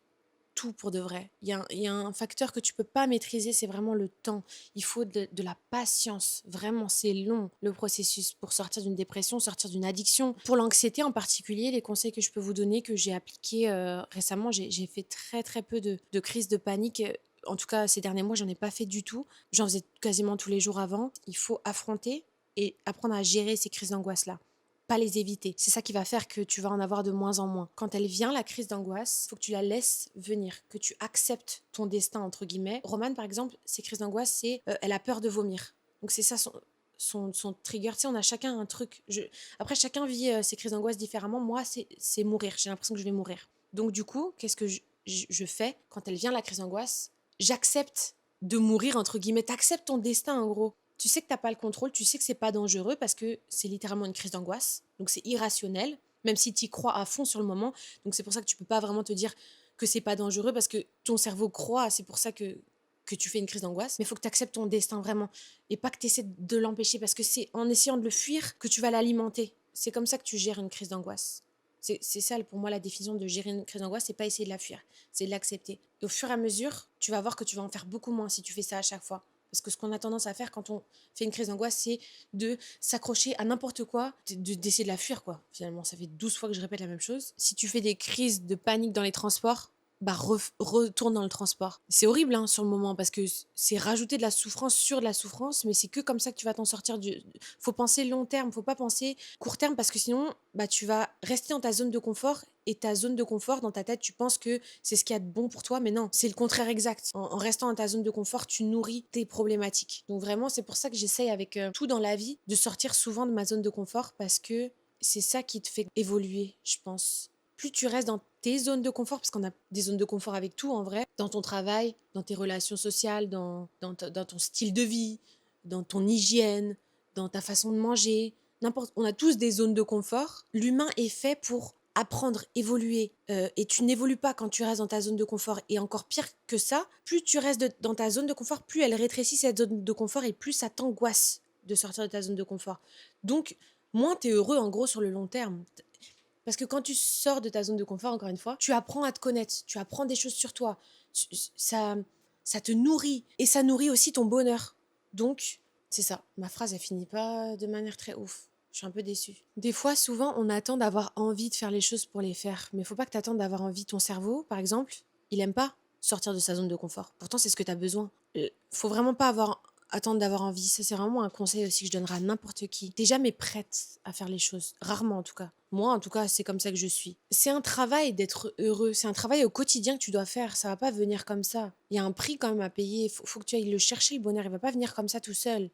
tout pour de vrai. Il y a un facteur que tu peux pas maîtriser, c'est vraiment le temps. Il faut de la patience. Vraiment, c'est long le processus pour sortir d'une dépression, sortir d'une addiction. Pour l'anxiété en particulier, les conseils que je peux vous donner, que j'ai appliqués récemment, j'ai fait très très peu de crises de panique. En tout cas, ces derniers mois, j'en ai pas fait du tout. J'en faisais quasiment tous les jours avant. Il faut affronter et apprendre à gérer ces crises d'angoisse-là, pas les éviter. C'est ça qui va faire que tu vas en avoir de moins en moins. Quand elle vient, la crise d'angoisse, il faut que tu la laisses venir, que tu acceptes ton destin, entre guillemets. Romane, par exemple, ses crises d'angoisse, c'est elle a peur de vomir. Donc c'est ça son trigger. Tu sais, on a chacun un truc. Après, chacun vit ses crises d'angoisse différemment. Moi, c'est mourir. J'ai l'impression que je vais mourir. Donc du coup, qu'est-ce que je fais quand elle vient, la crise d'angoisse? J'accepte de mourir, entre guillemets. T'acceptes ton destin, en gros. Tu sais que t'as pas le contrôle, tu sais que c'est pas dangereux parce que c'est littéralement une crise d'angoisse, donc c'est irrationnel, même si tu y crois à fond sur le moment. Donc c'est pour ça que tu peux pas vraiment te dire que c'est pas dangereux parce que ton cerveau croit, c'est pour ça que tu fais une crise d'angoisse. Mais il faut que tu acceptes ton destin vraiment et pas que tu essaies de l'empêcher parce que c'est en essayant de le fuir que tu vas l'alimenter. C'est comme ça que tu gères une crise d'angoisse. C'est ça pour moi la définition de gérer une crise d'angoisse, c'est pas essayer de la fuir, c'est de l'accepter. Et au fur et à mesure, tu vas voir que tu vas en faire beaucoup moins si tu fais ça à chaque fois. Parce que ce qu'on a tendance à faire quand on fait une crise d'angoisse, c'est de s'accrocher à n'importe quoi, d'essayer de la fuir, quoi. Finalement, ça fait 12 fois que je répète la même chose. Si tu fais des crises de panique dans les transports, bah retourne dans le transport. C'est horrible hein, sur le moment parce que c'est rajouter de la souffrance sur de la souffrance, mais c'est que comme ça que tu vas t'en sortir. Faut penser long terme, faut pas penser court terme parce que sinon, bah tu vas rester dans ta zone de confort et ta zone de confort dans ta tête, tu penses que c'est ce qu'il y a de bon pour toi, mais non, c'est le contraire exact. En restant dans ta zone de confort, tu nourris tes problématiques. Donc vraiment, c'est pour ça que j'essaye avec tout dans la vie de sortir souvent de ma zone de confort parce que c'est ça qui te fait évoluer, je pense. Plus tu restes dans tes zones de confort, parce qu'on a des zones de confort avec tout en vrai, dans ton travail, dans tes relations sociales, dans ton style de vie, dans ton hygiène, dans ta façon de manger, on a tous des zones de confort. L'humain est fait pour apprendre, évoluer. Et tu n'évolues pas quand tu restes dans ta zone de confort. Et encore pire que ça, plus tu restes dans ta zone de confort, plus elle rétrécit cette zone de confort et plus ça t'angoisse de sortir de ta zone de confort. Donc, moins tu es heureux en gros sur le long terme. Parce que quand tu sors de ta zone de confort, encore une fois, tu apprends à te connaître, tu apprends des choses sur toi. Ça, ça te nourrit et ça nourrit aussi ton bonheur. Donc, c'est ça. Ma phrase, elle finit pas de manière très ouf. Je suis un peu déçue. Des fois, souvent, on attend d'avoir envie de faire les choses pour les faire. Mais il faut pas que tu attendes d'avoir envie. Ton cerveau, par exemple, il aime pas sortir de sa zone de confort. Pourtant, c'est ce que tu as besoin. Faut vraiment pas attendre d'avoir envie. Ça, c'est vraiment un conseil aussi que je donnerai à n'importe qui. T'es jamais prête à faire les choses. Rarement, en tout cas. Moi, en tout cas, c'est comme ça que je suis. C'est un travail d'être heureux. C'est un travail au quotidien que tu dois faire. Ça va pas venir comme ça. Il y a un prix quand même à payer. Faut que tu ailles le chercher, le bonheur. Il va pas venir comme ça tout seul.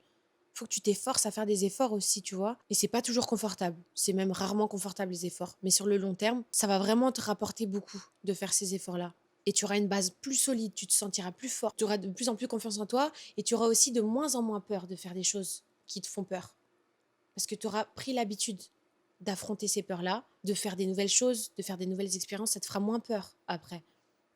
Faut que tu t'efforces à faire des efforts aussi, tu vois. Et c'est pas toujours confortable. C'est même rarement confortable, les efforts. Mais sur le long terme, ça va vraiment te rapporter beaucoup de faire ces efforts-là. Et tu auras une base plus solide, tu te sentiras plus fort, tu auras de plus en plus confiance en toi et tu auras aussi de moins en moins peur de faire des choses qui te font peur. Parce que tu auras pris l'habitude d'affronter ces peurs-là, de faire des nouvelles choses, de faire des nouvelles expériences, ça te fera moins peur après.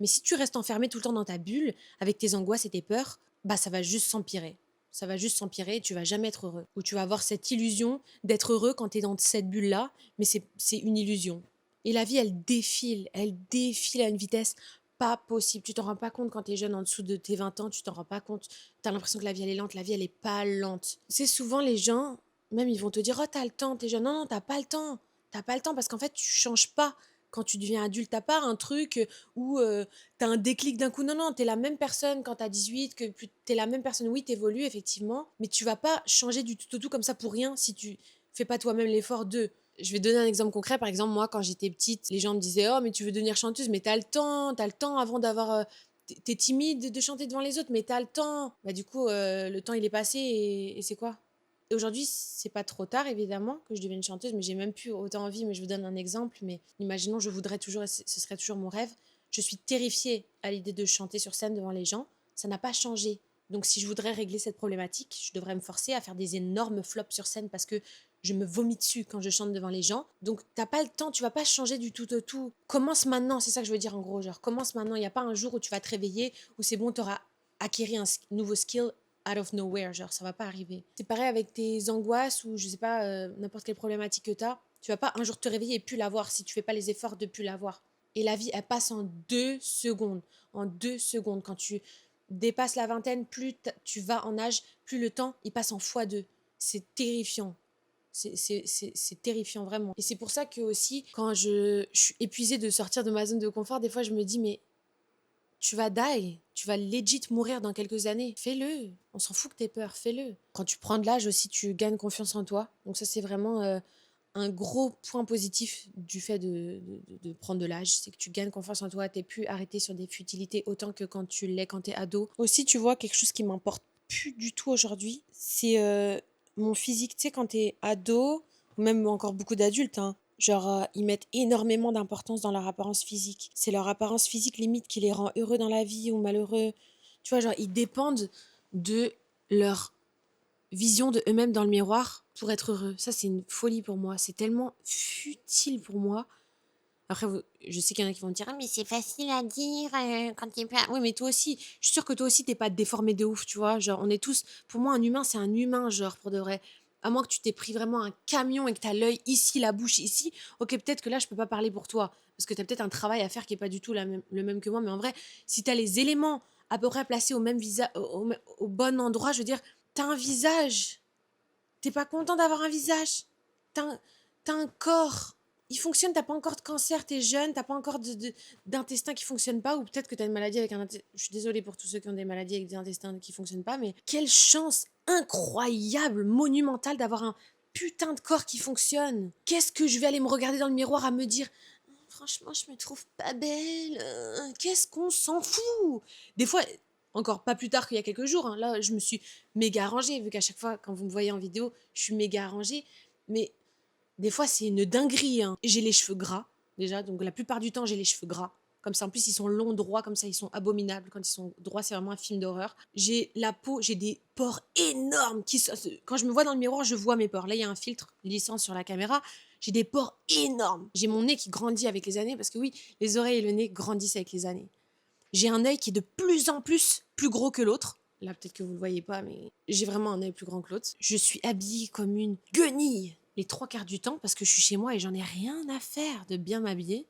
Mais si tu restes enfermé tout le temps dans ta bulle, avec tes angoisses et tes peurs, bah ça va juste s'empirer. Ça va juste s'empirer et tu vas jamais être heureux. Ou tu vas avoir cette illusion d'être heureux quand tu es dans cette bulle-là, mais c'est une illusion. Et la vie, elle défile à une vitesse pas possible. Tu t'en rends pas compte quand tu es jeune en dessous de tes 20 ans, tu t'en rends pas compte. Tu as l'impression que la vie, elle est lente. La vie, elle est pas lente. C'est souvent les gens, même ils vont te dire, oh, t'as le temps, t'es jeune. Non, non, t'as pas le temps. T'as pas le temps parce qu'en fait, tu changes pas quand tu deviens adulte. T'as pas un truc où t'as un déclic d'un coup. Non, non, t'es la même personne quand t'as 18, t'es la même personne. Oui, t'évolues effectivement, mais tu vas pas changer du tout au tout comme ça pour rien si tu fais pas toi-même l'effort de. Je vais donner un exemple concret. Par exemple, moi, quand j'étais petite, les gens me disaient, oh, mais tu veux devenir chanteuse, mais t'as le temps avant d'avoir Tu timide de chanter devant les autres, mais t'as le temps. Bah, du coup, le temps, il est passé et c'est quoi? Et aujourd'hui, c'est pas trop tard, évidemment, que je devienne chanteuse, mais j'ai même plus autant envie. Mais je vous donne un exemple, mais imaginons, je voudrais toujours, et ce serait toujours mon rêve. Je suis terrifiée à l'idée de chanter sur scène devant les gens. Ça n'a pas changé. Donc, si je voudrais régler cette problématique, je devrais me forcer à faire des énormes flops sur scène parce que je me vomis dessus quand je chante devant les gens. Donc, t'as pas le temps, tu vas pas changer du tout au tout. Commence maintenant, c'est ça que je veux dire en gros. Genre, commence maintenant. Il n'y a pas un jour où tu vas te réveiller, où c'est bon, tu auras acquéri un nouveau skill out of nowhere. Genre, ça va pas arriver. C'est pareil avec tes angoisses ou je sais pas, n'importe quelle problématique que t'as. Tu vas pas un jour te réveiller et plus l'avoir si tu fais pas les efforts de plus l'avoir. Et la vie, elle passe en 2 secondes. En 2 secondes. Quand tu dépasses la vingtaine, plus tu vas en âge, plus le temps, il passe en x2. C'est terrifiant. C'est terrifiant vraiment. Et c'est pour ça que aussi, quand je suis épuisée de sortir de ma zone de confort, des fois je me dis, mais tu vas die, tu vas legit mourir dans quelques années. Fais-le. On s'en fout que t'aies peur, fais-le. Quand tu prends de l'âge aussi, tu gagnes confiance en toi. Donc ça, c'est vraiment un gros point positif du fait de prendre de l'âge. C'est que tu gagnes confiance en toi, t'es plus arrêté sur des futilités autant que quand tu l'es quand t'es ado. Aussi, tu vois, quelque chose qui m'importe plus du tout aujourd'hui, c'est mon physique. Tu sais, quand t'es ado, ou même encore beaucoup d'adultes, hein, genre, ils mettent énormément d'importance dans leur apparence physique. C'est leur apparence physique limite qui les rend heureux dans la vie ou malheureux. Tu vois, genre, ils dépendent de leur vision de eux-mêmes dans le miroir pour être heureux. Ça, c'est une folie pour moi. C'est tellement futile pour moi. Après, je sais qu'il y en a qui vont me dire, ah, mais c'est facile à dire quand t'es pas. Oui, mais toi aussi, je suis sûre que toi aussi, t'es pas déformé de ouf, tu vois. Genre, on est tous. Pour moi, un humain, c'est un humain, genre, pour de vrai. À moins que tu t'aies pris vraiment un camion et que t'as l'œil ici, la bouche ici. Ok, peut-être que là, je peux pas parler pour toi. Parce que t'as peut-être un travail à faire qui est pas du tout le même que moi. Mais en vrai, si t'as les éléments à peu près placés au même visage, au bon endroit, je veux dire, t'as un visage. T'es pas content d'avoir un visage. T'as un, t'as un corps. Il fonctionne, t'as pas encore de cancer, t'es jeune, t'as pas encore d'intestin qui fonctionne pas, ou peut-être que t'as une maladie avec un intestin. Je suis désolée pour tous ceux qui ont des maladies avec des intestins qui fonctionnent pas, mais quelle chance incroyable, monumentale d'avoir un putain de corps qui fonctionne. Qu'est-ce que je vais aller me regarder dans le miroir à me dire, franchement, je me trouve pas belle. Qu'est-ce qu'on s'en fout? Des fois, encore pas plus tard qu'il y a quelques jours, hein, là, je me suis méga arrangée, vu qu'à chaque fois, quand vous me voyez en vidéo, je suis méga arrangée. Mais des fois, c'est une dinguerie, hein. J'ai les cheveux gras, déjà, donc la plupart du temps, j'ai les cheveux gras. Comme ça, en plus, ils sont longs, droits, comme ça, ils sont abominables. Quand ils sont droits, c'est vraiment un film d'horreur. J'ai la peau, j'ai des pores énormes. Quand je me vois dans le miroir, je vois mes pores. Là, il y a un filtre lissant sur la caméra. J'ai des pores énormes. J'ai mon nez qui grandit avec les années, parce que oui, les oreilles et le nez grandissent avec les années. J'ai un œil qui est de plus en plus gros que l'autre. Là, peut-être que vous ne le voyez pas, mais j'ai vraiment un œil plus grand que l'autre. Je suis habillée comme une guenille les 3 quarts du temps parce que je suis chez moi et j'en ai rien à faire de bien m'habiller.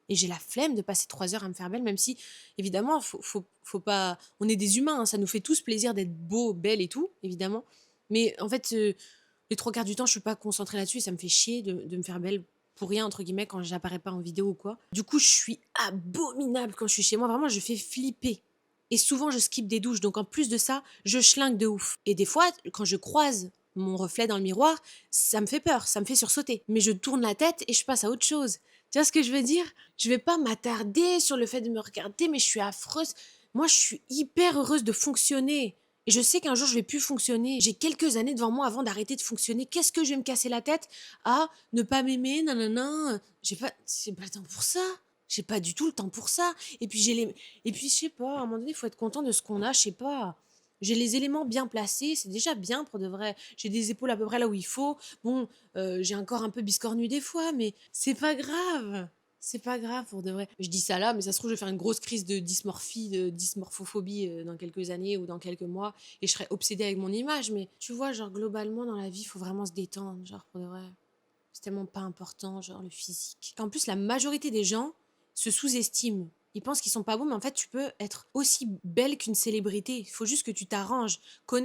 Et j'ai la flemme de passer 3 heures à me faire belle, même si, évidemment, faut pas. On est des humains, hein, ça nous fait tous plaisir d'être beau, belle et tout, évidemment. Mais en fait, les 3 quarts du temps, je suis pas concentrée là-dessus et ça me fait chier de me faire belle pour rien, entre guillemets, quand j'apparais pas en vidéo ou quoi. Du coup, je suis abominable quand je suis chez moi. Vraiment, je fais flipper. Et souvent, je skip des douches. Donc, en plus de ça, je schlingue de ouf. Et des fois, quand je croise mon reflet dans le miroir, ça me fait peur, ça me fait sursauter. Mais je tourne la tête et je passe à autre chose. Tu vois ce que je veux dire? Je vais pas m'attarder sur le fait de me regarder, mais je suis affreuse. Moi, je suis hyper heureuse de fonctionner. Et je sais qu'un jour, je vais plus fonctionner. J'ai quelques années devant moi avant d'arrêter de fonctionner. Qu'est-ce que je vais me casser la tête à ne pas m'aimer, nanana. C'est pas le temps pour ça. J'ai pas du tout le temps pour ça. Et puis, je sais pas, à un moment donné, il faut être content de ce qu'on a, je sais pas. J'ai les éléments bien placés, c'est déjà bien pour de vrai. J'ai des épaules à peu près là où il faut. Bon, j'ai un corps un peu biscornu des fois, mais c'est pas grave. C'est pas grave pour de vrai. Je dis ça là, mais ça se trouve, je vais faire une grosse crise de dysmorphie, de dysmorphophobie dans quelques années ou dans quelques mois et je serai obsédée avec mon image. Mais tu vois, genre, globalement, dans la vie, il faut vraiment se détendre, genre, pour de vrai. C'est tellement pas important, genre, le physique. En plus, la majorité des gens se sous-estiment. Ils pensent qu'ils sont pas beaux, mais en fait, tu peux être aussi belle qu'une célébrité. Il faut juste que tu t'arranges.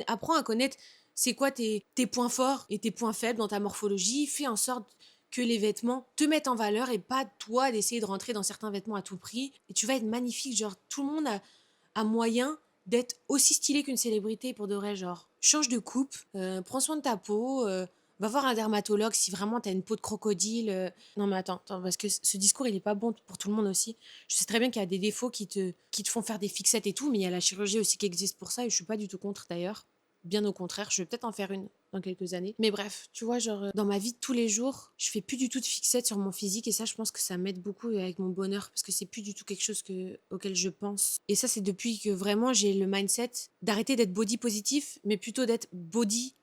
Apprends à connaître c'est quoi tes points forts et tes points faibles dans ta morphologie. Fais en sorte que les vêtements te mettent en valeur et pas toi d'essayer de rentrer dans certains vêtements à tout prix. Et tu vas être magnifique. Genre, tout le monde a moyen d'être aussi stylé qu'une célébrité pour de vrai. Genre, change de coupe, prends soin de ta peau, Va voir un dermatologue si vraiment tu as une peau de crocodile. Non mais attends, parce que ce discours, il est pas bon pour tout le monde aussi. Je sais très bien qu'il y a des défauts qui te font faire des fixettes et tout, mais il y a la chirurgie aussi qui existe pour ça et je suis pas du tout contre d'ailleurs. Bien au contraire, je vais peut-être en faire une dans quelques années. Mais bref, tu vois, genre, dans ma vie de tous les jours, je fais plus du tout de fixette sur mon physique et ça, je pense que ça m'aide beaucoup avec mon bonheur parce que c'est plus du tout quelque chose auquel je pense. Et ça, c'est depuis que vraiment j'ai le mindset d'arrêter d'être body positif, mais plutôt d'être body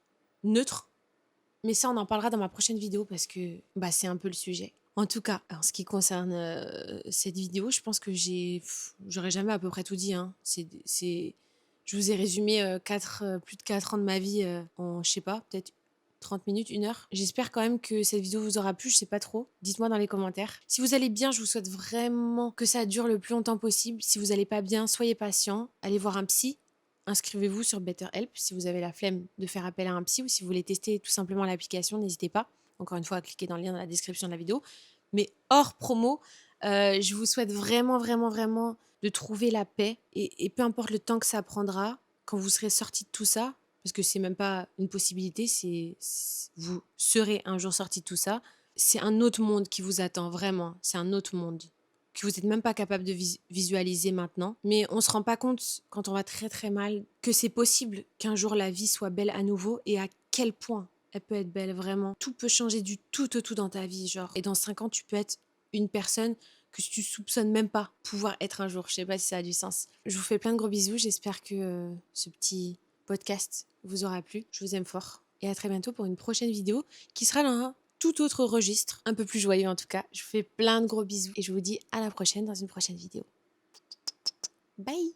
neutre. Mais ça, on en parlera dans ma prochaine vidéo parce que bah, c'est un peu le sujet. En tout cas, en ce qui concerne cette vidéo, je pense que j'aurais jamais à peu près tout dit. Hein. Je vous ai résumé plus de 4 ans de ma vie en, je sais pas, peut-être 30 minutes, 1 heure. J'espère quand même que cette vidéo vous aura plu, je sais pas trop. Dites-moi dans les commentaires. Si vous allez bien, je vous souhaite vraiment que ça dure le plus longtemps possible. Si vous allez pas bien, soyez patient. Allez voir un psy. Inscrivez-vous sur BetterHelp si vous avez la flemme de faire appel à un psy ou si vous voulez tester tout simplement l'application, n'hésitez pas. Encore une fois, à cliquer dans le lien dans la description de la vidéo. Mais hors promo, je vous souhaite vraiment, vraiment, vraiment de trouver la paix et peu importe le temps que ça prendra, quand vous serez sorti de tout ça, parce que c'est même pas une possibilité, vous serez un jour sorti de tout ça, c'est un autre monde qui vous attend, vraiment, c'est un autre monde que vous n'êtes même pas capable de visualiser maintenant. Mais on se rend pas compte, quand on va très très mal, que c'est possible qu'un jour la vie soit belle à nouveau et à quel point elle peut être belle, vraiment. Tout peut changer du tout au tout dans ta vie, genre. Et dans 5 ans, tu peux être une personne que tu soupçonnes même pas pouvoir être un jour. Je sais pas si ça a du sens. Je vous fais plein de gros bisous. J'espère que ce petit podcast vous aura plu. Je vous aime fort. Et à très bientôt pour une prochaine vidéo qui sera dans un tout autre registre, un peu plus joyeux en tout cas. Je vous fais plein de gros bisous et je vous dis à la prochaine dans une prochaine vidéo. Bye!